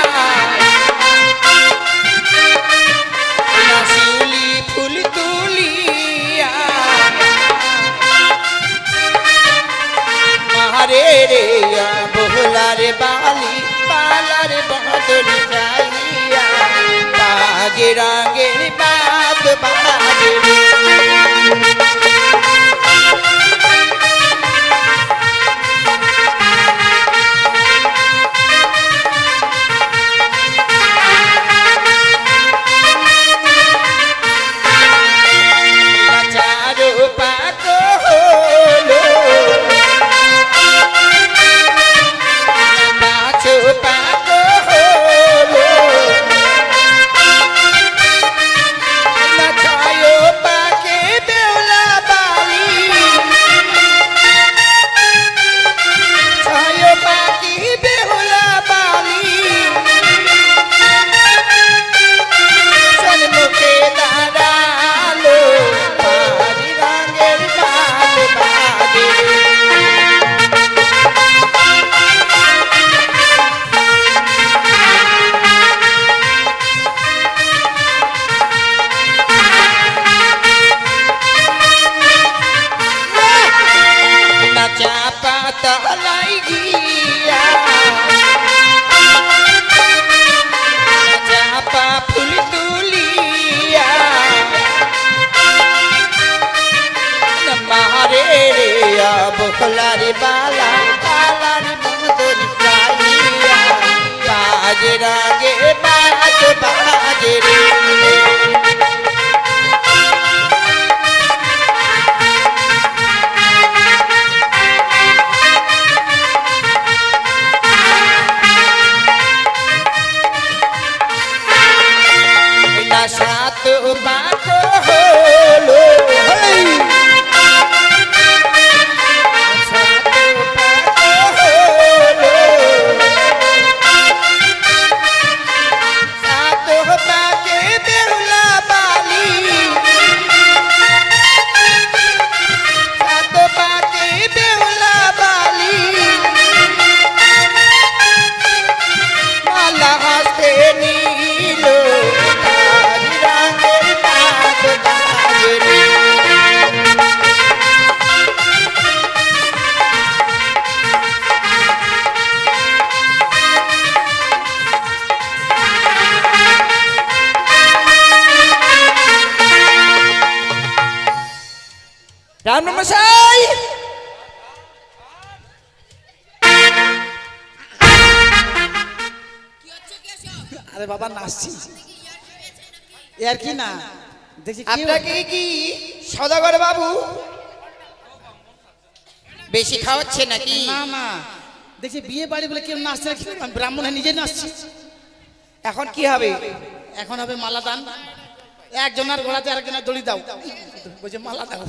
ওই না শিউলি ফুল তুলিয়া, মারে রে বহুলার বালি পালার বদল চাইয়া, বাজে রঙের বাদ বাজে রে। চারো পাকো হলো পাঁচো পাকো হলো, না ছয়ো পাকে বেউলা বালি, ছয়ো পাখি বেহুলা বালি, সন্মুখে দাঁড়ালো বাজে রঙের বাদ বাজে রে। না চাপা তলাই গিয়া, না চাপা ফুল তুলিয়া, না মারে রে বখলার বালা পালার বদল চাইয়া, বাজে রাগে বাজ বাজে রে। সাত বাক হলো রামমশাই আরে বাবা নাচছি আর কি না দেখছি কি আপনাকে কি সদাগর বাবু বেশি খাওয়াচ্ছে নাকি? না না দেখছি বিয়ে বাড়ি বলে কেউ নাচছে না, আমি ব্রাহ্মণ হয়ে নিজে নাচছি। এখন কি হবে? এখন হবে মালা দান, একজনের গলাতে আরেকজনের দড়ি দাও, বলছে মালা দাও।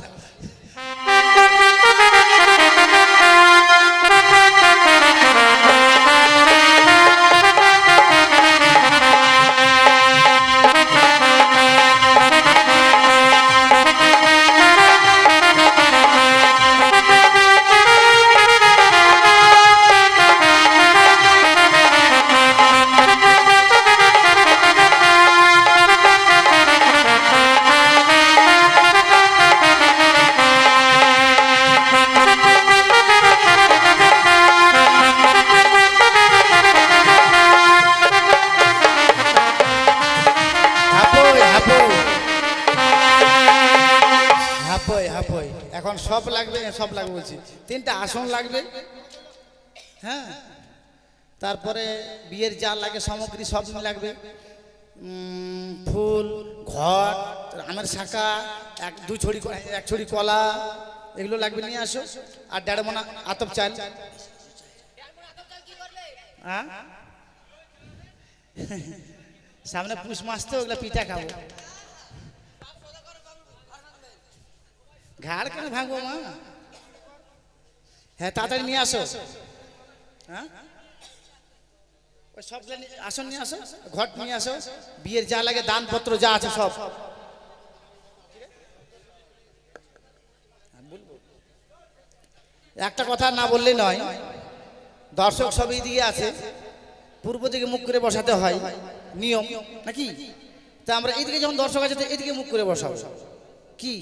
এখন সব লাগবে, সব লাগবে বলছি, 3টা আসন লাগবে, হ্যাঁ, তারপরে বিয়ের যা লাগে সামগ্রী সব লাগবে, ফুল, ঘট, আমের শাঁখা, এক ছড়ি কলা, এগুলো লাগবে, নিয়ে আসো। আর 1.5 মণ আতপ চাল। হ্যাঁ, সামনে পুষ মাস তো, ওগুলো পিঠা খাবো। ঘাড় কেন ভাঙবো মা? হ্যাঁ, তাড়াতাড়ি নিয়ে আসো। হ্যাঁ, ওই সব আসন নিয়ে আসো, ঘট নিয়ে আসো, বিয়ের যা লাগে দানপত্র যা আছে সব। একটা কথা না বললেই নয়, দর্শক সব এইদিকে আছে, পূর্ব দিকে মুখ করে বসাতে হয়, নিয়ম নাকি? তা আমরা এইদিকে যখন দর্শক আছে তো এইদিকে মুখ করে বসাবো, কি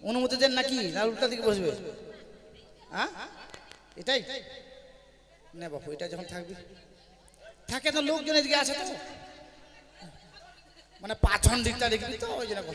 অনুমতি দেন নাকি, না উল্টা দিকে বসবে? হ্যাঁ, এটাই না বাপু, এটা যখন থাকবে থাকে তো লোকজন এদিকে আছে তো, মানে পাছন দিকটা দেখবি তো, ওই জন্য।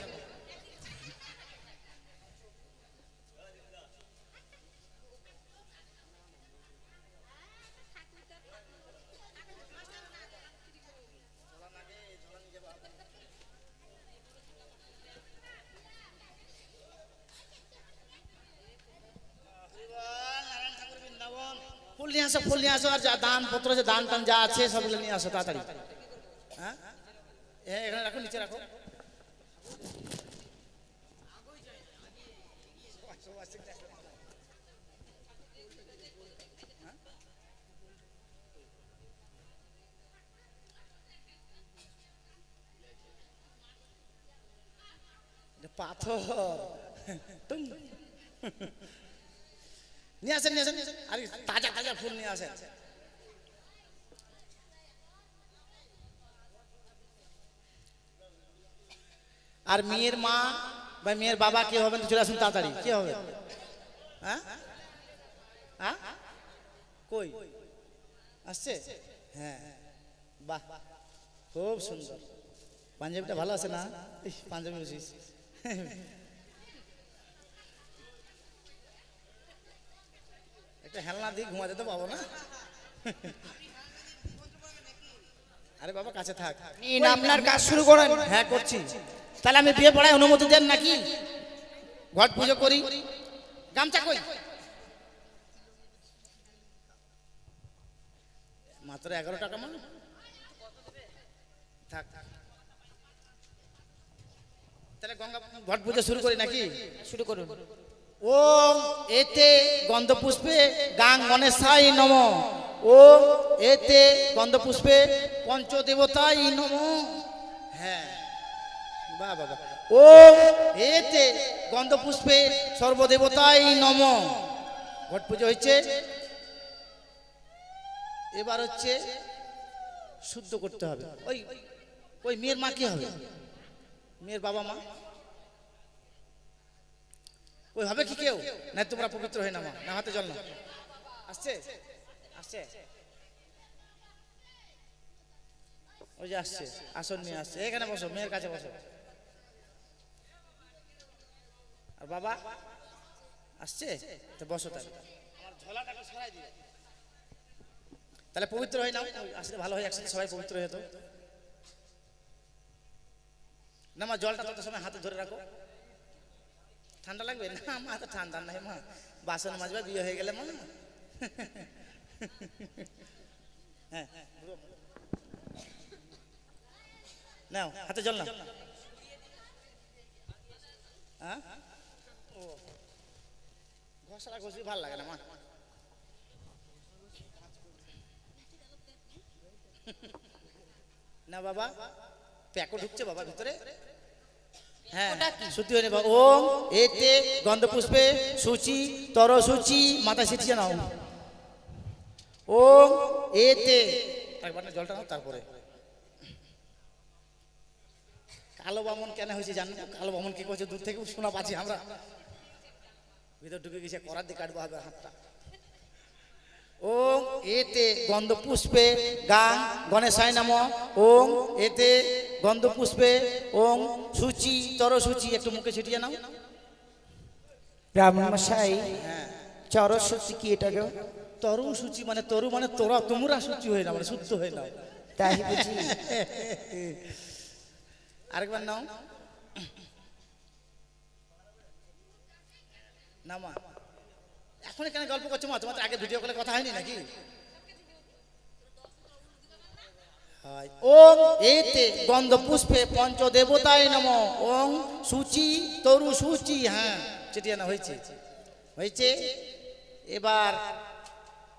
ফুল নিয়ে আসো, ফুল নিয়ে আসো, আর যা দান পত্র আছে, দান টান যা আছে সবগুলো নিয়ে আসো তাড়াতাড়ি। হ্যাঁ, এখানে রাখো, নিচে রাখো। পাথর নিয়ে আসেন, নিয়ে আসেন, আর তাজা তাজা ফুল নিয়ে আসেন। আর মেয়ের মা বা মেয়ের বাবা কে হবেন চলে আসুন তাড়াতাড়ি। কে হবে? হ্যাঁ, হ্যাঁ, কই আসছে? হ্যাঁ, বাহ, খুব সুন্দর। পাঞ্জাবিটা ভালো আছে না? পাঞ্জাবি বসিস। একটা হেলনা দিয়ে ঘুমাতে তো পাবো না। আরে বাবা কাছে থাক, আপনার কাজ শুরু করেন। হ্যাঁ করছি। তাহলে আমি বিয়ে পড়ায় অনুমতি দেন নাকি? ঘট পুজো করি। গামছা কই? মাত্র 11 টাকা মানে থাক। তাহলে গঙ্গা ঘট পুজো শুরু করি নাকি? শুরু করুন। ওম এতে গন্ধপুষ্পে গাং গণেশাই নম। ওম এতে গন্ধপুষ্পে পঞ্চদেবতাই নম। হ্যাঁ, বাহ বাবা। ওম এতে গন্ধপুষ্পে সর্বদেবতাই নম। ঘট পুজো হচ্ছে, এবার হচ্ছে শুদ্ধ করতে হবে। ওই ওই মেয়ের মা কি হবে? মেয়ের বাবা মা ওই হবে কি কেউ? না তোমরা পবিত্র হয়ে নামা, না হাতে জল না। আসছে, আসছে, ওই যে আসছে, আসন নিয়ে আসছে। এখানে বসো, মেয়ের কাছে বসো। আর বাবা আসছে তো বসো তাহলে আমার ঝোলাটাকে সরাই দিও তাহলে পবিত্র হয়ে নাও আসলে ভালো হয় একসাথে সবাই পবিত্র হয়ে যেত না মা জলটা তত সময় হাতে ধরে রাখো ঠান্ডা লাগবে না মা তো ঠান্ডা নাই মা বাসন মাজবা বিয়ে হয়ে গেলে মা হ্যাঁ নাও হাতে জল নাও হ্যাঁ ও ঘষা ঘষি ভালো লাগে না মা না বাবা প্যাকো ঢুকছে বাবা ভিতরে হ্যাঁ সত্যি হয়নি বাবা ওম এতে গন্ধ পুষ্পে সূচি তর সূচি মাথা ছিটিয়ে নাও ওম এতে একবার না জলটা নাও তারপরে কালো বামন কেন হয়েছে জানো কালো বামন কি করছে দূর থেকে শোনা পাচ্ছি আমরা ভিতর ঢুকে গেছে করার দিয়ে কাটবো হবে হাতটা ওম এতে গন্ধ পুষ্পে গাং গণেশায় নম ওম এতে গন্ধ পুষ্পে ওম সূচি তর সূচি একটু মুখে ছিটিয়ে নাও ব্রাহ্মণমশাই হ্যাঁ চরস্বতী কি এটা গো? তরু সূচি মানে তরু মানে তোরা তোমরা সূচি হয়ে না মানে শুদ্ধ হয়ে নাও তাই বুঝি? আরেকবার নাও না মা এখন কেন গল্প করছো মা তোমার তো আগে ভিডিও কলে কথা হয়নি নাকি ওম এতে গন্ধ পুষ্পে পঞ্চ দেবতায় নম ওম সূচি তরু সূচি হ্যাঁ চিটিয়ে না হয়েছে হয়েছে এবার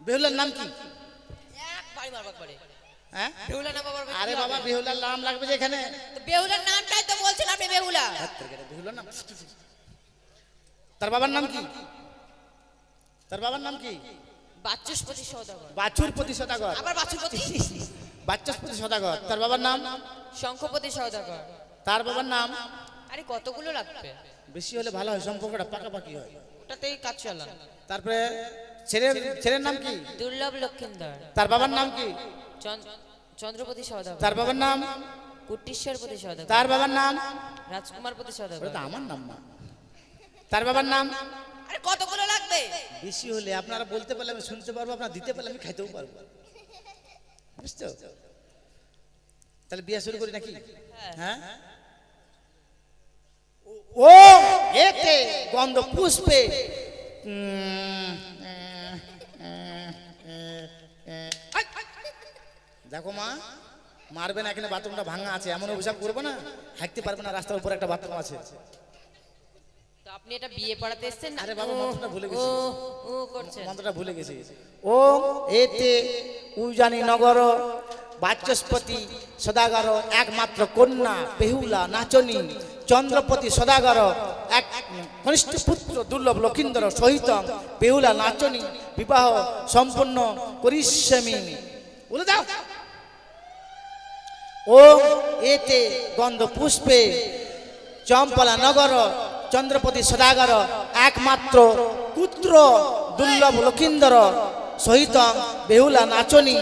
বেহুলার নাম কি একবারই মারবার পরে হ্যাঁ বেহুলা নাম আবার আরে বাবা বেহুলার নাম লাগবে যে এখানে তো বেহুলার নামটাই তো বলছেন আপনি বেহুলা বেহুলার নাম তার বাবার নাম কি তার বাবার নাম কি বাচস্পতি সওদাগর বাছুরপতি সদাগর আবার বাচস্পতি বাচস্পতি সদাগর তার বাবার নাম শঙ্খপতি সওদাগর তার বাবার নাম আরে কতগুলো লাগবে বেশি হলে ভালো হয় সম্পর্কটা পাকাপাকি হয় ওটাতেই কাজ চালান তারপরে ছেলের নাম কি দুর্লভ লক্ষিন্দর তার বাবার নাম কি চন্দ্রপতি সওদাগর তার বাবার নাম কুটিশ্বরপতি সওদাগর তার বাবার নাম রাজকুমারপতি সওদাগর ওটা তো আমার নাম না তার বাবার নাম আরে কতগুলো লাগবে বেশি হলে আপনারা বলতে পারলে আমি শুনতে পারবো আপনারা দিতে পারলে আমি খাইতেও পারবো বুঝছো তাহলে বিয়ে শুরু করি নাকি হ্যাঁ ও এতে গন্ধ পুষ্পে দেখো মা মারবে না এখানে বাথরুমটা ভাঙা আছে এমন অভিশাপ করবো না হাঁটতে পারবে না রাস্তার উপর একটা বাথরুম আছে তো আপনি এটা বিয়ে পড়াতে এসেছেন না আরে বাবা মন্ত্রটা ভুলে গেছি ও করছেন মন্ত্রটা ভুলে গেছি ও এতে উজানি নগর বাচস্পতি সদাগর একমাত্র কন্যা বেহুলা নাচনী চন্দ্রপতি সদাগর এক কনিষ্ঠ পুত্র দুর্লভ লক্ষিন্দর সহিত বেহুলা নাচনী বিবাহ সম্পন্ন করিষ্যামি বলে দাও ও এতে গন্ধ পুষ্পে চম্পলা নগর চন্দ্রপতি সদাগর একমাত্র পুত্র দুর্লভ লক্ষিন্দর সহিত বেহুলা নাচনী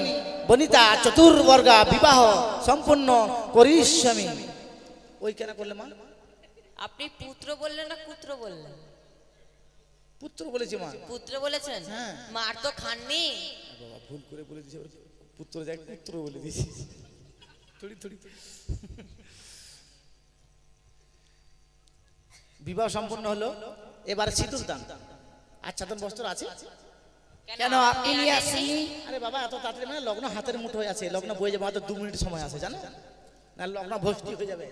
বনিতা চতুর্বর্গা বিবাহ সম্পূর্ণ করিষ্যামি ওই কেন করলে মা আপনি পুত্র বললেন না পুত্র বললেন পুত্র বলেছি মা পুত্র বলেছেন হ্যাঁ। মার তো খাননি বাবা ভুল করে বলে দিয়েছে পুত্র যাক পুত্র বলে দিয়েছি থোড়ি থোড়ি বিবাহ সম্পন্ন হলো এবার সিঁদুর দান আচ্ছা তোর বস্ত্র আছে কেন আপনি নিয়ে আসেননি? আরে বাবা এত তাড়াতাড়ি মানে লগ্ন হাতের মুঠোয় আছে লগ্ন বয়ে যাবে মাত্র 2 মিনিট সময় আছে জানো না লগ্ন ভর্তি হয়ে যাবে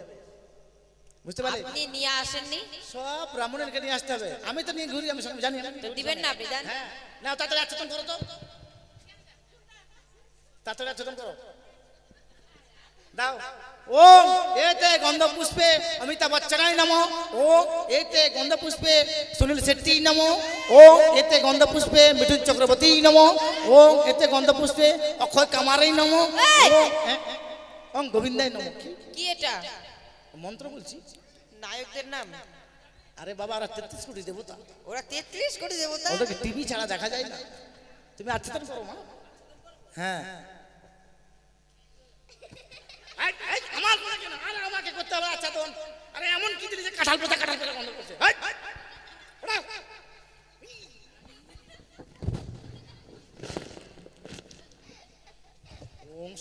বুঝতে পারলে আপনি নিয়ে আসেননি সব ব্রাহ্মণেরকে নিয়ে আসতে হবে আমি তো নিয়ে ঘুরি আমি সব জানি না তো দিবেন না আপনি দেন হ্যাঁ নাও তাড়াতাড়ি আচ্ছাদন করো তো তাড়াতাড়ি আচ্ছাদন করো দাও ওম এতে গন্ধ পুষ্পে অমিতাভ বচ্চনায় নমঃ ওম এতে গন্ধ পুষ্পে সুনীল শেট্টি নমঃ ওম এতে গন্ধ পুষ্পে মিঠুন চক্রবর্তী নমঃ ওম এতে গন্ধ পুষ্পে অক্ষয় কামারাই নমঃ ওম গোবিন্দায় নমঃ কি এটা মন্ত্র বলছি নায়কদের নাম আরে বাবা আর 33 কোটি দেবতা ওরা 33 কোটি দেবতা ওদেরকে টিভি ছাড়া দেখা যায় না তুমি আচ্ছাদন করো মা হ্যাঁ আমার আরে আমাকে করতে হবে আচ্ছাদন আরে এমন কি দিলি যে কাঁঠাল পাতা বন্ধ করছে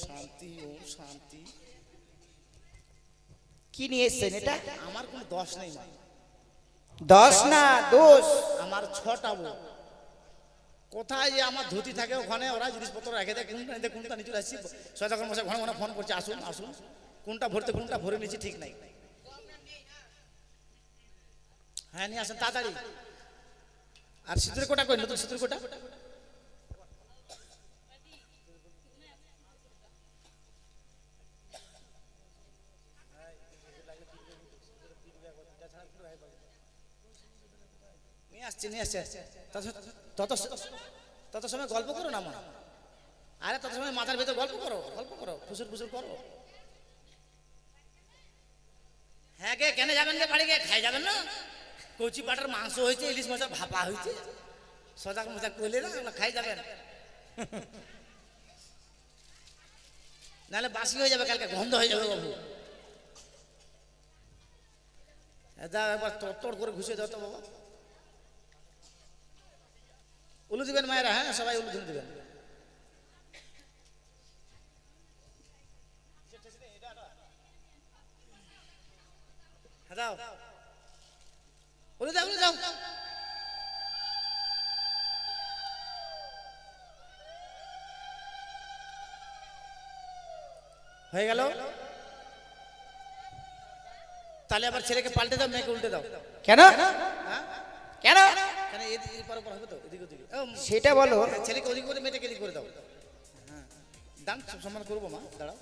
শান্তি ওম শান্তি। কি নিয়ে এসছেন এটা? আমার কোনো দোষ নেই মা, 10 না দোষ। আমার 6টা বউ। কোথায় যে আমার ধুতি থাকে ওখানে ওরা জিনিসপত্র রেখে দেয়, কোনটা নিচে আসছি সজাগর মশাই ঘন ঘন ফোন করছে, আসুন আসুন, কোনটা ভরতে কোনটা ভরে নিচ্ছি ঠিক নাই। হ্যাঁ নিয়ে আসেন তাড়াতাড়ি। আর সিঁদুরের কোটা কই, নতুন সিঁদুর কোটা? নিয়ে আসছে নিয়ে আসছে। তত তত সময় গল্প করো না মা। আরে তত সময় মাথার ভেতর গল্প করো, গল্প করো, ফুসুর ফুসুর করো। হ্যাঁ গে কেন যাবেন গে বাড়ি গে, খাই যাবেন না? কচি পাটার মাংস হয়েছে, ইলিশ মাছের ভাপা হয়েছে, সজাগ মজাক করলে না ওগুলো খাই যাবেন। নাহলে বাসি হয়ে যাবে, কালকে গন্ধ হয়ে যাবে বাবু। যা একবার তোড় করে ঘুষে দাও তো বাবা। উলু দিবেন মায়েরা, হ্যাঁ সবাই উলু দিবেন। দাও উলু দাও, উলু দাও। হয়ে গেল? তাহলে আবার ছেলেকে পাল্টে দাও, মেয়েকে উল্টে দাও। কেন? হ্যাঁ কেন? কেন এদিকে পর হবে তো, এদিকে ওদিকে। সেটা বলো। ছেলেকে ওদিকে করে মেয়েটাকে এদিকে করে দাও। হ্যাঁ দান সম্মান করবো মা, দাঁড়াও।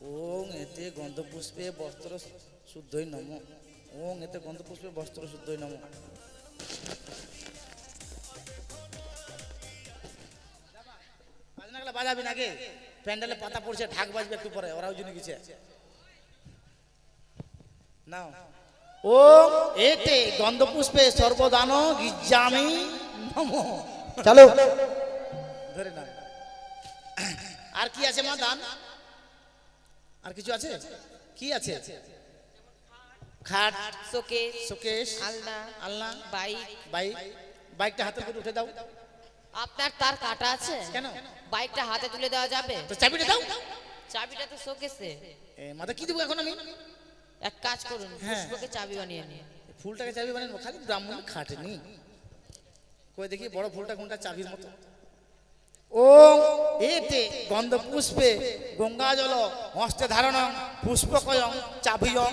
ওং এতে গন্ধপুষ্পে বস্ত্র শুদ্ধই নম, ওং এতে গন্ধপুষ্পে বস্ত্র শুদ্ধই নম। বাজনা গেলে বাজাবি না গে, প্যান্ডেলে পাতা পড়ছে, ঢাক বাজবে একটু পরে, ওরা ওই জন্য গেছে। নাও ও এতে গন্ধপুষ্পে সর্বদান গিজ্জামি নম। চলো। ধরে না। আর কি আছে মা দান? আর কিছু আছে? কি আছে? খাট, শোকেস, শোকেস, আলনা, আলনা, বাইক। বাইক। বাইকটা হাতে করে উঠে দাও। আপনার তার কাটা আছে? কেন? বাইকটা হাতে তুলে দেওয়া যাবে? তো চাবিটা দাও। চাবিটা তো শোকেসে। মাথা কি দেবো এখন আমি? এক কাজ করুন, হ্যাঁ। পুষ্পকে চাবি বানিয়ে নিন। ফুলটাকে চাবি বানানো, খালি ব্রাহ্মণ খাটেনি। কই দেখি বড় ফুলটা কোনটা চাবির মতো। ওং এতে গন্ধ পুষ্পে গঙ্গা জল হস্তে ধারণং পুষ্পকয়ং চাবিয়ং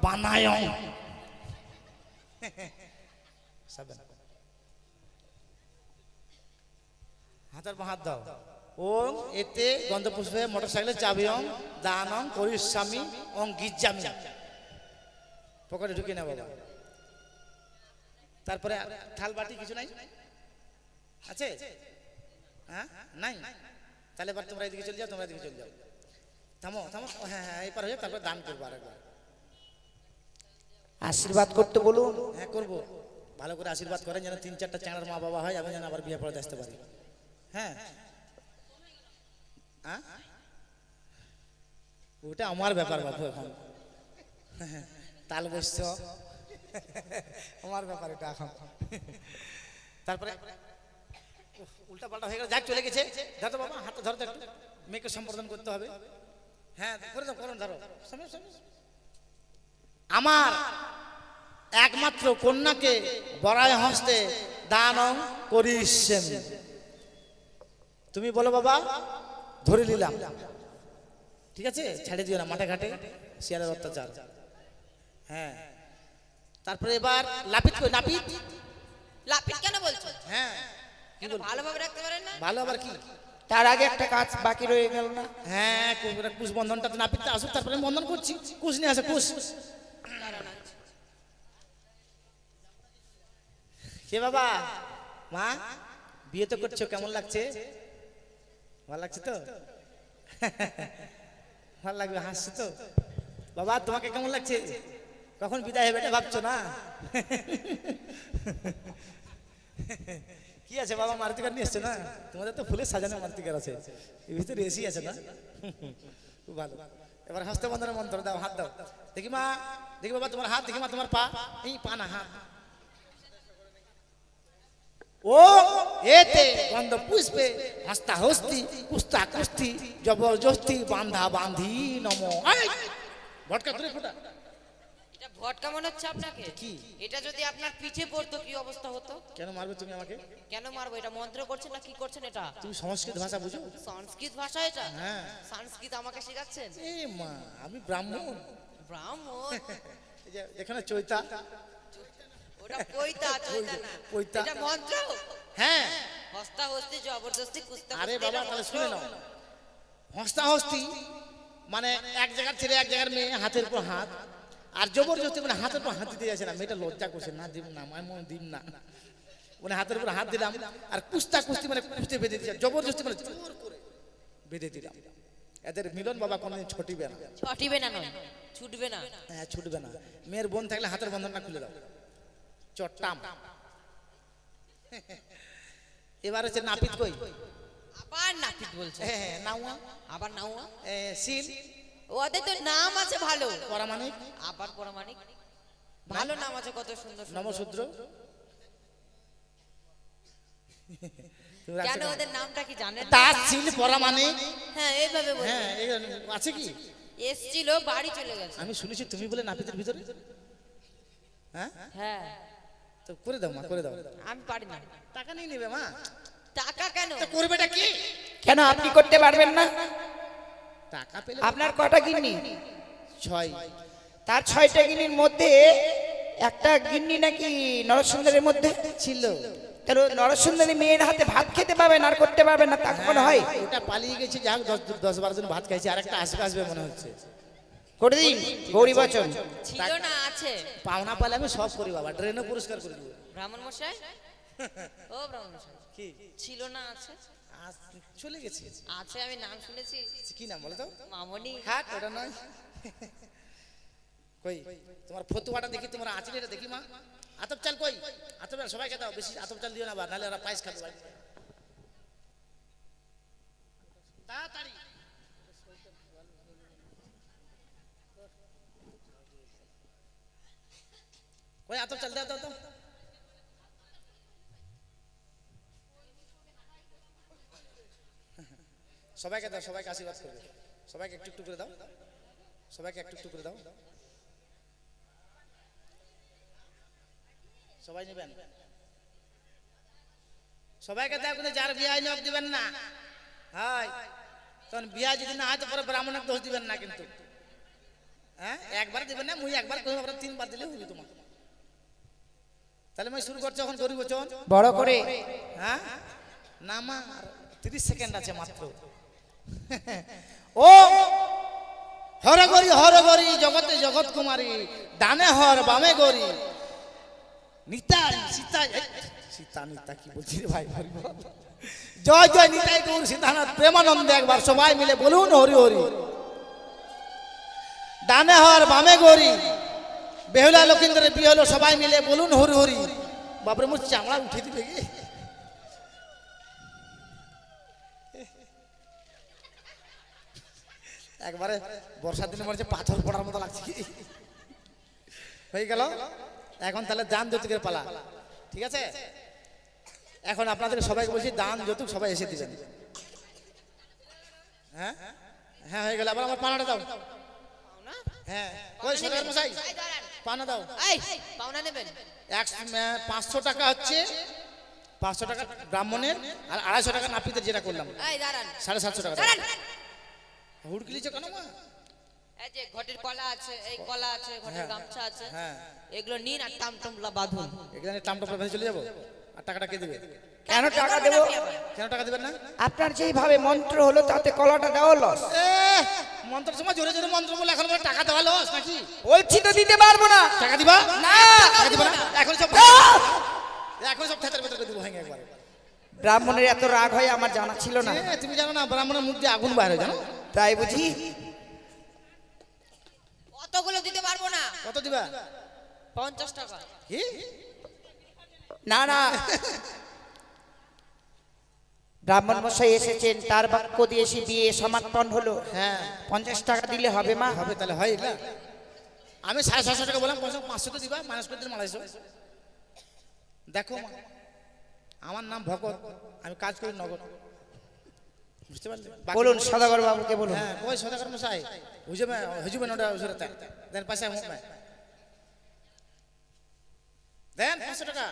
বানায়ং। হাতের হাত দাও। ওং এতে গন্ধ পুষ্পে মোটরসাইকেলের চাবিয়ং দানং করিস্বামী ওং গিজ্জামি। পকেটে ঢুকিয়ে না বাবা। তারপরে থাল বাটি কিছু নাই আছে? হ্যাঁ নাই? তাহলে এবার তোমরা এদিকে চলে যাও, তোমরা এদিকে চলে যাও। থামো থামো, হ্যাঁ হ্যাঁ এবার হয়ে তারপর দান করবো আরেকবার। আশীর্বাদ করতে বলুন। হ্যাঁ করবো, ভালো করে আশীর্বাদ করেন যেন 3-4টা চ্যাংড়ার মা বাবা হয়, আমি যেন আবার বিয়ে পড়াতে আসতে পারি। হ্যাঁ হ্যাঁ ওটা আমার ব্যাপার বাবু, এখন তাল বসছ আমার ব্যাপার এটা এখন। তারপরে উল্টা পাল্টা হয়ে গেল, যাক চলে গেছে। ধরো বাবা, হাতে ধরো তো একটু, মেয়েকে সম্বোধন করতে হবে। হ্যাঁ করে দাও, করুন ধরো। আমার একমাত্র কন্যাকে বড়ায় হস্তে দানং করিষ্যেম। তুমি বলো বাবা, ধরে নিলাম, ঠিক আছে? ছেড়ে দিও না মাঠে ঘাটে শিয়ালের অত্যাচার। হ্যাঁ তারপরে এবার লাপিত কই, নাপিত। লাপিত কেন বলছো? হ্যাঁ কেন ভালোভাবে রাখতে পারেন না? ভালো আবার কি? তার আগে একটা কাজ বাকি রয়ে গেল না? হ্যাঁ কুশ বন্ধনটা তো নাপিতটা আসুক, তারপরে আমি বন্ধন করছি। কুশ নিয়ে আসে, কুশ। কে বাবা? মা বিয়ে তো করছো, কেমন লাগছে? ভালো লাগছে তো? ভালো লাগবে, হাসছো তো? বাবা তোমাকে কেমন লাগছে? কখন বিদায় হবে এটা ভাবছো না? কি আছে বাবা, মারুতি কার নিয়ে এসছো না? তোমাদের তো ফুলের সাজানো মারুতি কার আছে, এর ভিতরে এসি আছে না? খুব ভালো। এবার হস্তে বন্ধনের মন্ত্র দাও, হাত দাও। দেখি মা, দেখি বাবা তোমার হাত, দেখি মা তোমার পা। এই পা না, হাত। ও এতে গন্ধ পুষ্পে হস্তা হস্তি কুস্তা কুস্তি জবরদস্তি বান্ধা বান্ধি নম ভটকা ধরে ফোটা এটা ভটকা মনে হচ্ছে আপনাকে? কি? এটা যদি আপনার পিছে পড়তো কি অবস্থা হতো? কেন মারবে তুমি আমাকে? কেন মারবো? এটা মন্ত্র করছেন না কি করছেন এটা? তুমি সংস্কৃত ভাষা বুঝো? সংস্কৃত ভাষা এটা? হ্যাঁ। সংস্কৃত আমাকে শেখাচ্ছেন? এ মা, আমি ব্রাহ্মণ। ব্রাহ্মণ? এই যে এখানে চৈতা। ওটা পৈতা, চৈতা না। পৈতা। এটা মন্ত্র? হ্যাঁ। হস্তা হস্তি জবরদস্তি কুস্তা আরে কুস্তি, বাবা এটা তাহলে মন্ত্র। শুনে নাও, হস্তা হস্তি মানে এক জায়গার ছেলে এক জায়গার মেয়ে হাতের উপর হাত, আর জবরদস্তি মানে হাতের উপর হাত দিতে যাচ্ছে না, মেয়েটা লজ্জা করছে না, দিব না আমি মন দিব না, মানে হাতের উপর হাত দিলাম। আর কুস্তা কুস্তি মানে কুস্তি বেঁধে দিলাম, জবরদস্তি মানে জোর করে বেঁধে দিলাম। এদের মিলন বাবা কোনোদিন ছুটিবে না। ছটিবে না নয়, ছুটবে না। হ্যাঁ ছুটবে না। মেয়ের বোন থাকলে হাতের বন্ধনটা খুলে দাও, চট্টাম। এবার হচ্ছে নাপিত কই? আবার নাপিত বলছে? হ্যাঁ নাওয়া, আবার নাউয়া? সিল, ওদের তো নাম আছে ভালো। পরামানিক, আবার পরামানিক, ভালো নাম আছে কত সুন্দর সুন্দর। নমশূদ্র। কেন ওদের নামটা কি জানেন? তার সিল পরামানিক। হ্যাঁ এইভাবে বলছে। হ্যাঁ আছে কি? এসছিল বাড়ি চলে গেছে। আমি শুনেছি তুমি বলে নাপিতের ভিতরে। হ্যাঁ হ্যাঁ তো করে দাও মা, করে দাও। আমি পারি না। টাকা নিয়ে নেবে মা। টাকা কেন? তো করবেটা কি? কেন আপনি করতে পারবেন না? টাকা পেলে আপনার কটা গিন্নি? 6। তার 6টা গিন্নির মধ্যে একটা গিন্নি নাকি নরসুন্দরের মধ্যে ছিল। তাহলে নরসুন্দরী মেয়ের হাতে ভাত খেতে পাবেন আর করতে পারবেন না, তা কখনো হয়? ওটা পালিয়ে গেছে, যাক 10-12 জন ভাত খাইছে, আর একটা আসবে মনে হচ্ছে। করে দিন গৌরী বচন। ছিল না আছে। পাওনা পালে আমি সব করি বাবা, ড্রেনে পুরস্কার করে দেবো। ব্রাহ্মণ মশাই, ও ব্রাহ্মণ মশাই, কি ছিল না আছে? চলে গেছে। আছে, আমি নাম শুনেছি। কি নাম বলো তো? মামনি। হ্যাঁ ওটা নয়। কই তোমার ফতুয়াটা দেখি, তোমার আঁচড়িটা দেখি মা। আতপ চাল কই? আতপ চাল সবাইকে দাও, বেশি আতপ চাল দিও না, বা নাহলে ওরা পায়েস খাবে বাড়ি। তাড়াতাড়ি কই আতপ চাল দাও, দাও দাও। সবাইকে দাও, সবাইকে আশীর্বাদ করবে। সবাইকে একটু একটু করে দাও, সবাইকে একটু একটু করে দাও। সবাই নেবেন, সবাইকে দাও, কিন্তু যার বিয়ে হয়নি ওকে দিবেন না। হাই তখন বিয়ে যদি না হয় তো পরে ব্রাহ্মণের দোষ দিবেন না কিন্তু। হ্যাঁ একবার দিবেন না, মুই একবার কই, আবার 3বার দিলে হইবে তোমার। তাহলে মই শুরু করছি এখন গরিব বচন বড় করে। হ্যাঁ না মা, 30 সেকেন্ড আছে মাত্র। ও হরগরি হরগরি জগতে জগৎ কুমারী, ডানে হর বামে গরি, নিতাই সীতাই, সীতা নিতা কি বলছি রে ভাই, হরি বল। জয় জয় নিতাই গৌর সীতানাথ প্রেমানন্দে, একবার সবাই মিলে বলুন হরি হরি। ডানে হর বামে গরি, বেহুলা লক্ষিন্দরের বিয়ে হলো, সবাই মিলে বলুন হরি হরি। বাপরে মোর চামড়া উঠে দিবে গে। একবারে বর্ষার দিনে মনে হচ্ছে পাথর পড়ার মতো লাগছে। হয়ে গেল, এখন তাহলে দান যৌতুকের পালা। ঠিক আছে, এখন আপনাদের সবাইকে বলছি দান যৌতুক সবাই এসে দিবেন। হ্যাঁ হ্যাঁ হয়ে গেল। আবার আমার পানাটা দাও। হ্যাঁ ওই সরকার মশাই পানা দাও। এই পাওনা নেবেন? 500 টাকা হচ্ছে, 500 টাকা ব্রাহ্মণের, আর 250 টাকা নাপিতের, যেটা করলাম এই দাঁড়ান, 750 টাকা। দাঁড়ান। হুড়কিলিছে কেন মা? এই যে ঘটের কলা আছে, এই কলা আছে, ঘটের গামছা আছে, হ্যাঁ এগুলো নিন আর টামটমলা বাঁধুন। এখানে টামটা ভেঙে চলে যাবো, আর টাকাটা কে দেবে? কেন টাকা দেবো? কেন টাকা দেবেন না? আপনার যেইভাবে মন্ত্র হলো তাতে কলাটা দেওয়া লস। মন্ত্রের সময় জোরে জোরে মন্ত্র বলে এখন টাকা দেওয়া লস নাকি? বলছি তো দিতে পারবো না। টাকা দিবা না। টাকা দিবা না? এখন সব থেতার ভেতর করে দেবো ভেঙে একবার। ব্রাহ্মণের এত রাগ হয় আমার জানা ছিল না। তুমি জানো না ব্রাহ্মণের মুখ দিয়ে আগুন বাইরে, জানো? তাই বুঝি? কতগুলো দিতে পারবো না। কত দিবা? 50 টাকা। কি? না না, ব্রাহ্মণ মশাই এসেছেন, তার বাক্য দিয়ে সে বিয়ে সমাপন হলো। হ্যাঁ 50 টাকা দিলে হবে মা? হবে, তাহলে হয় এগুলা। আমি 750 টাকা বললাম, 500 তো দিবা, মাইনাস করে দিলে 250। দেখো মা, আমার নাম ভকত, আমি কাজ করি নগর। বুঝতে পারলেন? বাকি- বলুন সদাগর বাবুকে বলুন। হ্যাঁ, ওই সদাগর মশাই হুজুবেন ওটা হুজুরতে দেন পাশে মুখ মে দেন 500 টাকা।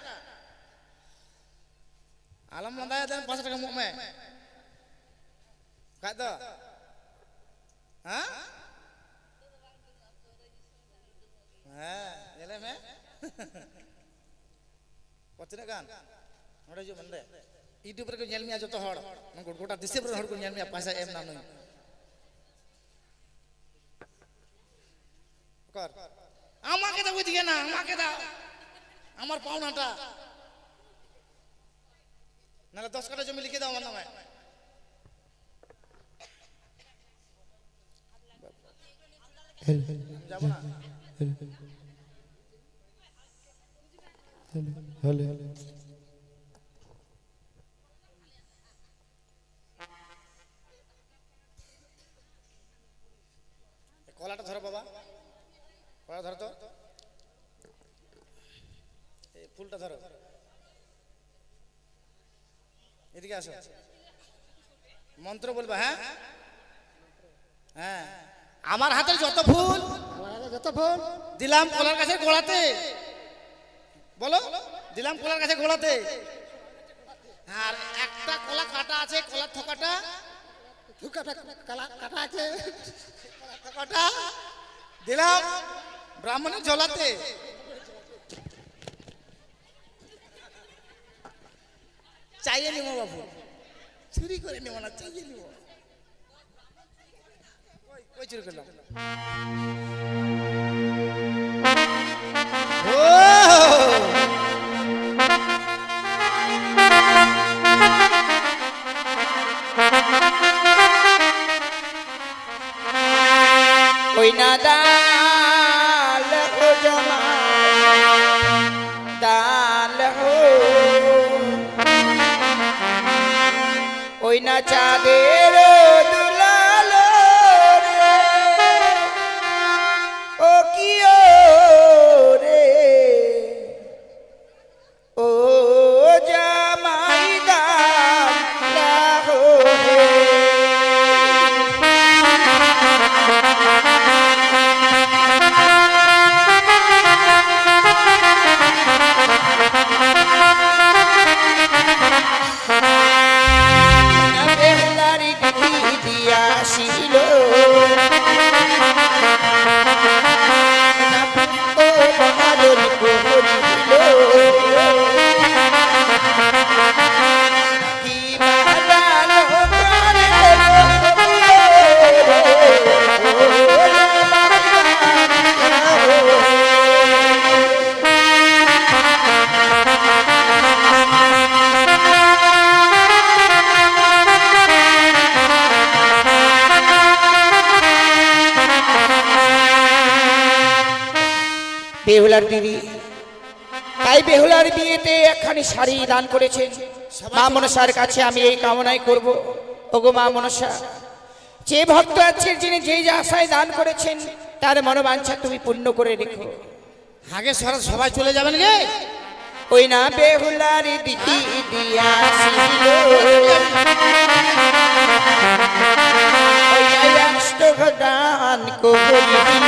আলম মন্দায় দেন 500 টাকা মুখ মে কাজ দো। হ্যাঁ হ্যাঁ এলে মে কত টাকা ওটা যে মন্দায় ইউটিউব রে ñel mi যত হড় মন গোটা দিশে পর হড় কো ñel mi পয়সা এম না নই কর আমাকে দাও ওইদিকে না, আমাকে দাও আমার পাওনাটা, নাহলে 10 কাঠা জমি লিখে দাও আমার নামে। যাবো না কলাটা ধরো বাবা, কলা ধরো তো, এই ফুলটা ধরো, এদিকে আসো, মন্ত্র বলবা। হ্যাঁ হ্যাঁ, আমার হাতে যত ফুল দিলাম কলার কাছে গোড়াতে, বলো দিলাম কলার কাছে গোড়াতে, আর একটা কলা কাটা আছে, কলার থোকাটা কাটা আছে, থোকাটা দিলাম ব্রাহ্মণের ঝোলাতে। চাইয়ে নিব বাবু, চুরি করে নেব না, চাইয়ে নিব। কই চুরি করলাম? ওই না দাল হো জমা দাল হো, ওই না চাঁদের দুলালো রে, ও কি ও রে, ও জামাই দাল হো রে। দিয়াছিল বাহাদুর করিল, কি বাজানো করে বেহুলার দিদি, তাই বেহুলার বিয়েতে একখানি শাড়ি দান করেছেন। মা মনসার কাছে আমি এই কামনাই করব, ওগো মা মনসা, যে ভক্ত আজকের যিনি যেই আশায় দান করেছেন তার মনোবাঞ্ছা তুমি পূর্ণ করে রেখো। আগে সবাই চলে যাবেন গে। ওই না বেহুলার দিদি দিয়াছিল, ওই একশো দান করিল,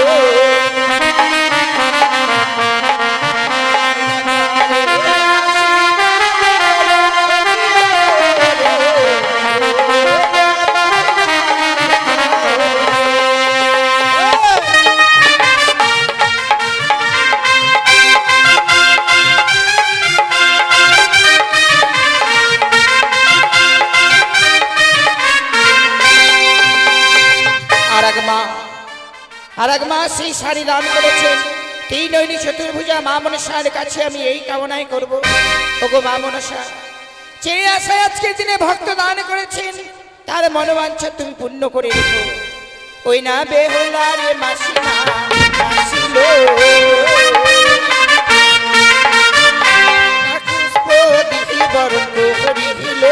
আর এক মা সেই শাড়ি দান করেছেন। তিন নয়নী চতুর্ভুজা মা মনসার কাছে আমি এই কামনাই করব, ওগো মা মনসা, যে আশায় আজকের দিনে ভক্ত দান করেছেন তার মনোবাঞ্ছা তুমি পূর্ণ করে রেখো। ওই না বেহুলার মাসিমা আসিল, পুষ্প দিদি বরণ করিল,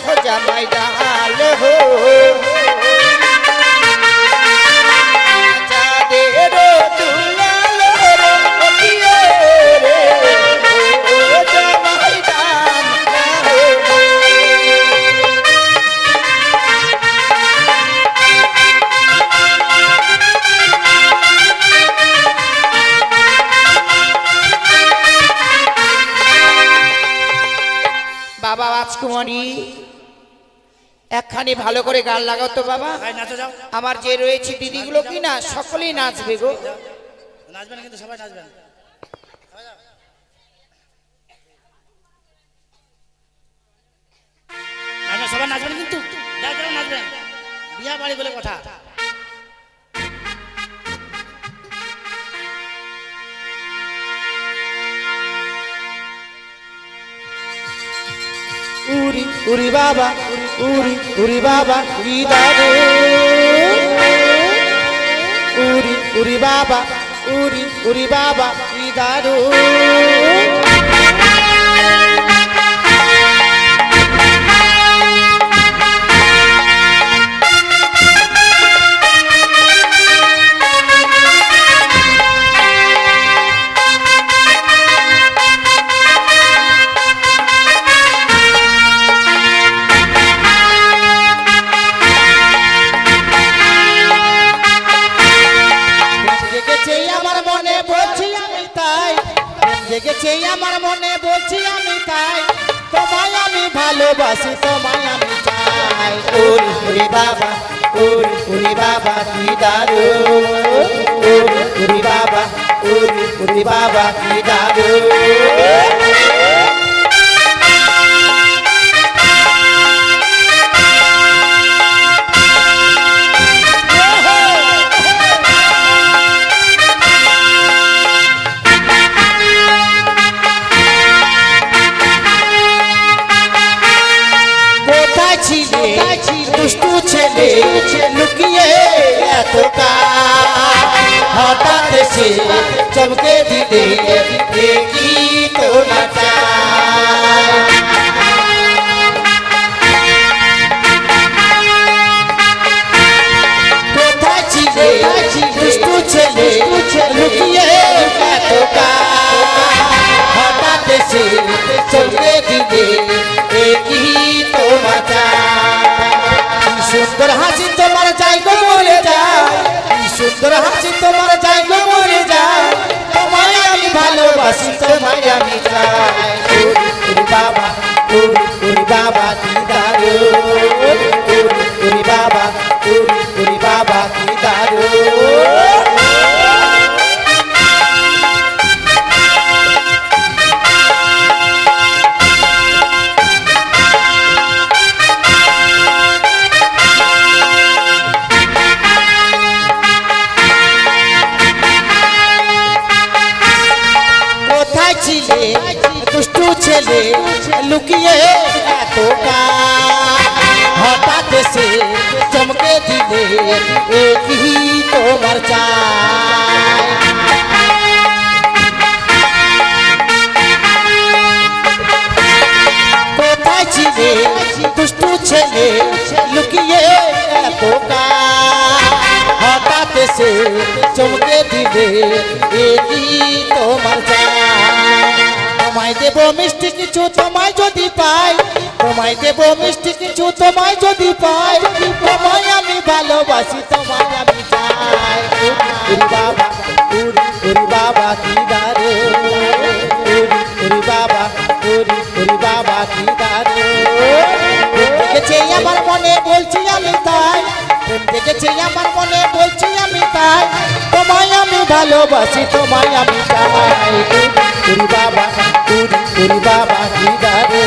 দেখো জামাই ডাল হো চাঁদের দুলাল রে ওকিয়ে রে ও জামাই ডাল হো বাবা রাজকুমারী একখানি ভালো করে গান লাগাও তো বাবা। ভাই নাচো যাও, আমার যে রয়েছে দিদিগুলো কি না সকলেই নাচবে গো। নাচবেন কিন্তু সবাই নাচবেন। সবাই নাচবেন কিন্তু, যাও যাও নাচবেন, বিয়া বাড়ি বলে কথা। উরি উরি বাবা উরি উরি বাবা কি দারু উরি উরি বাবা উরি উরি বাবা কি দারু জেগেছে আমার মনে বলছি আমি তাই তোমায় আমি ভালোবাসি তোমায় আমি চাই ওরে ওরে বাবা ওরে ওরে বাবা কি দারু ওরে ওরে বাবা ওরে ওরে বাবা কি দারু দুষ্টু ছেলে লুকিয়ে এত হঠাৎ সে চমকে দিলে কি তোলা কোথায় ছিলে দুষ্টু ছেলে লুকিয়ে এত হঠাৎ সে চমকে দিলে কি তোলা সুন্দর হাসি তোমার জায়গা মরে যায় সুন্দর হাসি তোমার জায়গা মরে যায় তোমায় আমি ভালোবাসি তোমায় আমি চাই ওরে বাবা ওরে বাবা কি দারু ওরে বাবা ওরে বাবা কি দারু দুষ্টু ছেলে লুকিয়ে এত হঠাৎ সে চমকে দিলে কি তোমার চাই কোথায় ছিলে দুষ্টু ছেলে লুকিয়ে এত হঠাৎ সে চমকে দিলে কি তোমার চাই তোমায় দেব মিষ্টি কিছু তোমায় যদি পাই তোমায় দেব মিষ্টি কিছু তোমায় যদি পাই তোমায় আমি ভালোবাসি তোমায় আমি চাই ওরে বাবা ওরে বাবা কি দারু ওরে বাবা ওরে বাবা কি দারু দেখেছে আমার মনে বলছি আমি তাই দেখেছে আমার মনে বলছি আমি তাই তোমায় আমি ভালোবাসি তোমায় আমি চাই ওরে বাবা ওরে বাবা কি দারু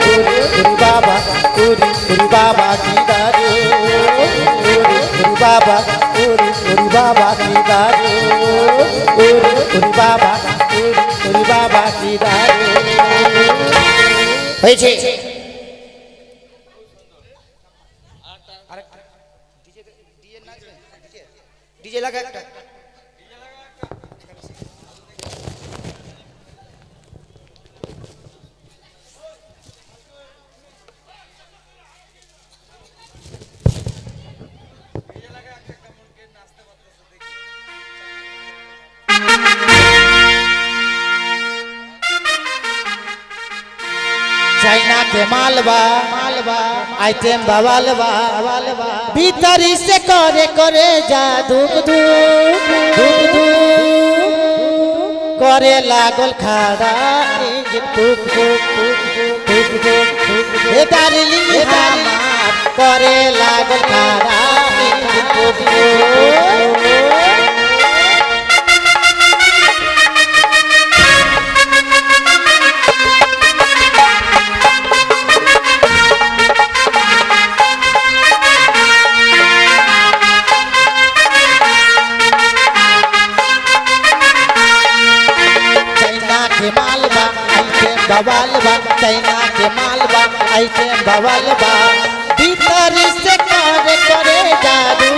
ওরে বাবা ওরে বাবা কি দারু ওরে বাবা ওরে বাবা কি দারু ওরে বাবা ওরে বাবা কি দারু হয়েছে ডিজে লাগা একটা मालबा आइटम बवालबा भीतरी से करे करे जा धुक धुक करे लागल खाड़ा इंजन टुक टुक हे डार्लिंग हमार करे लागल खाड़ा इंजन टुक बवालबा चाइना के मालबा आइटम बवालबा भीतर से करे करे जादू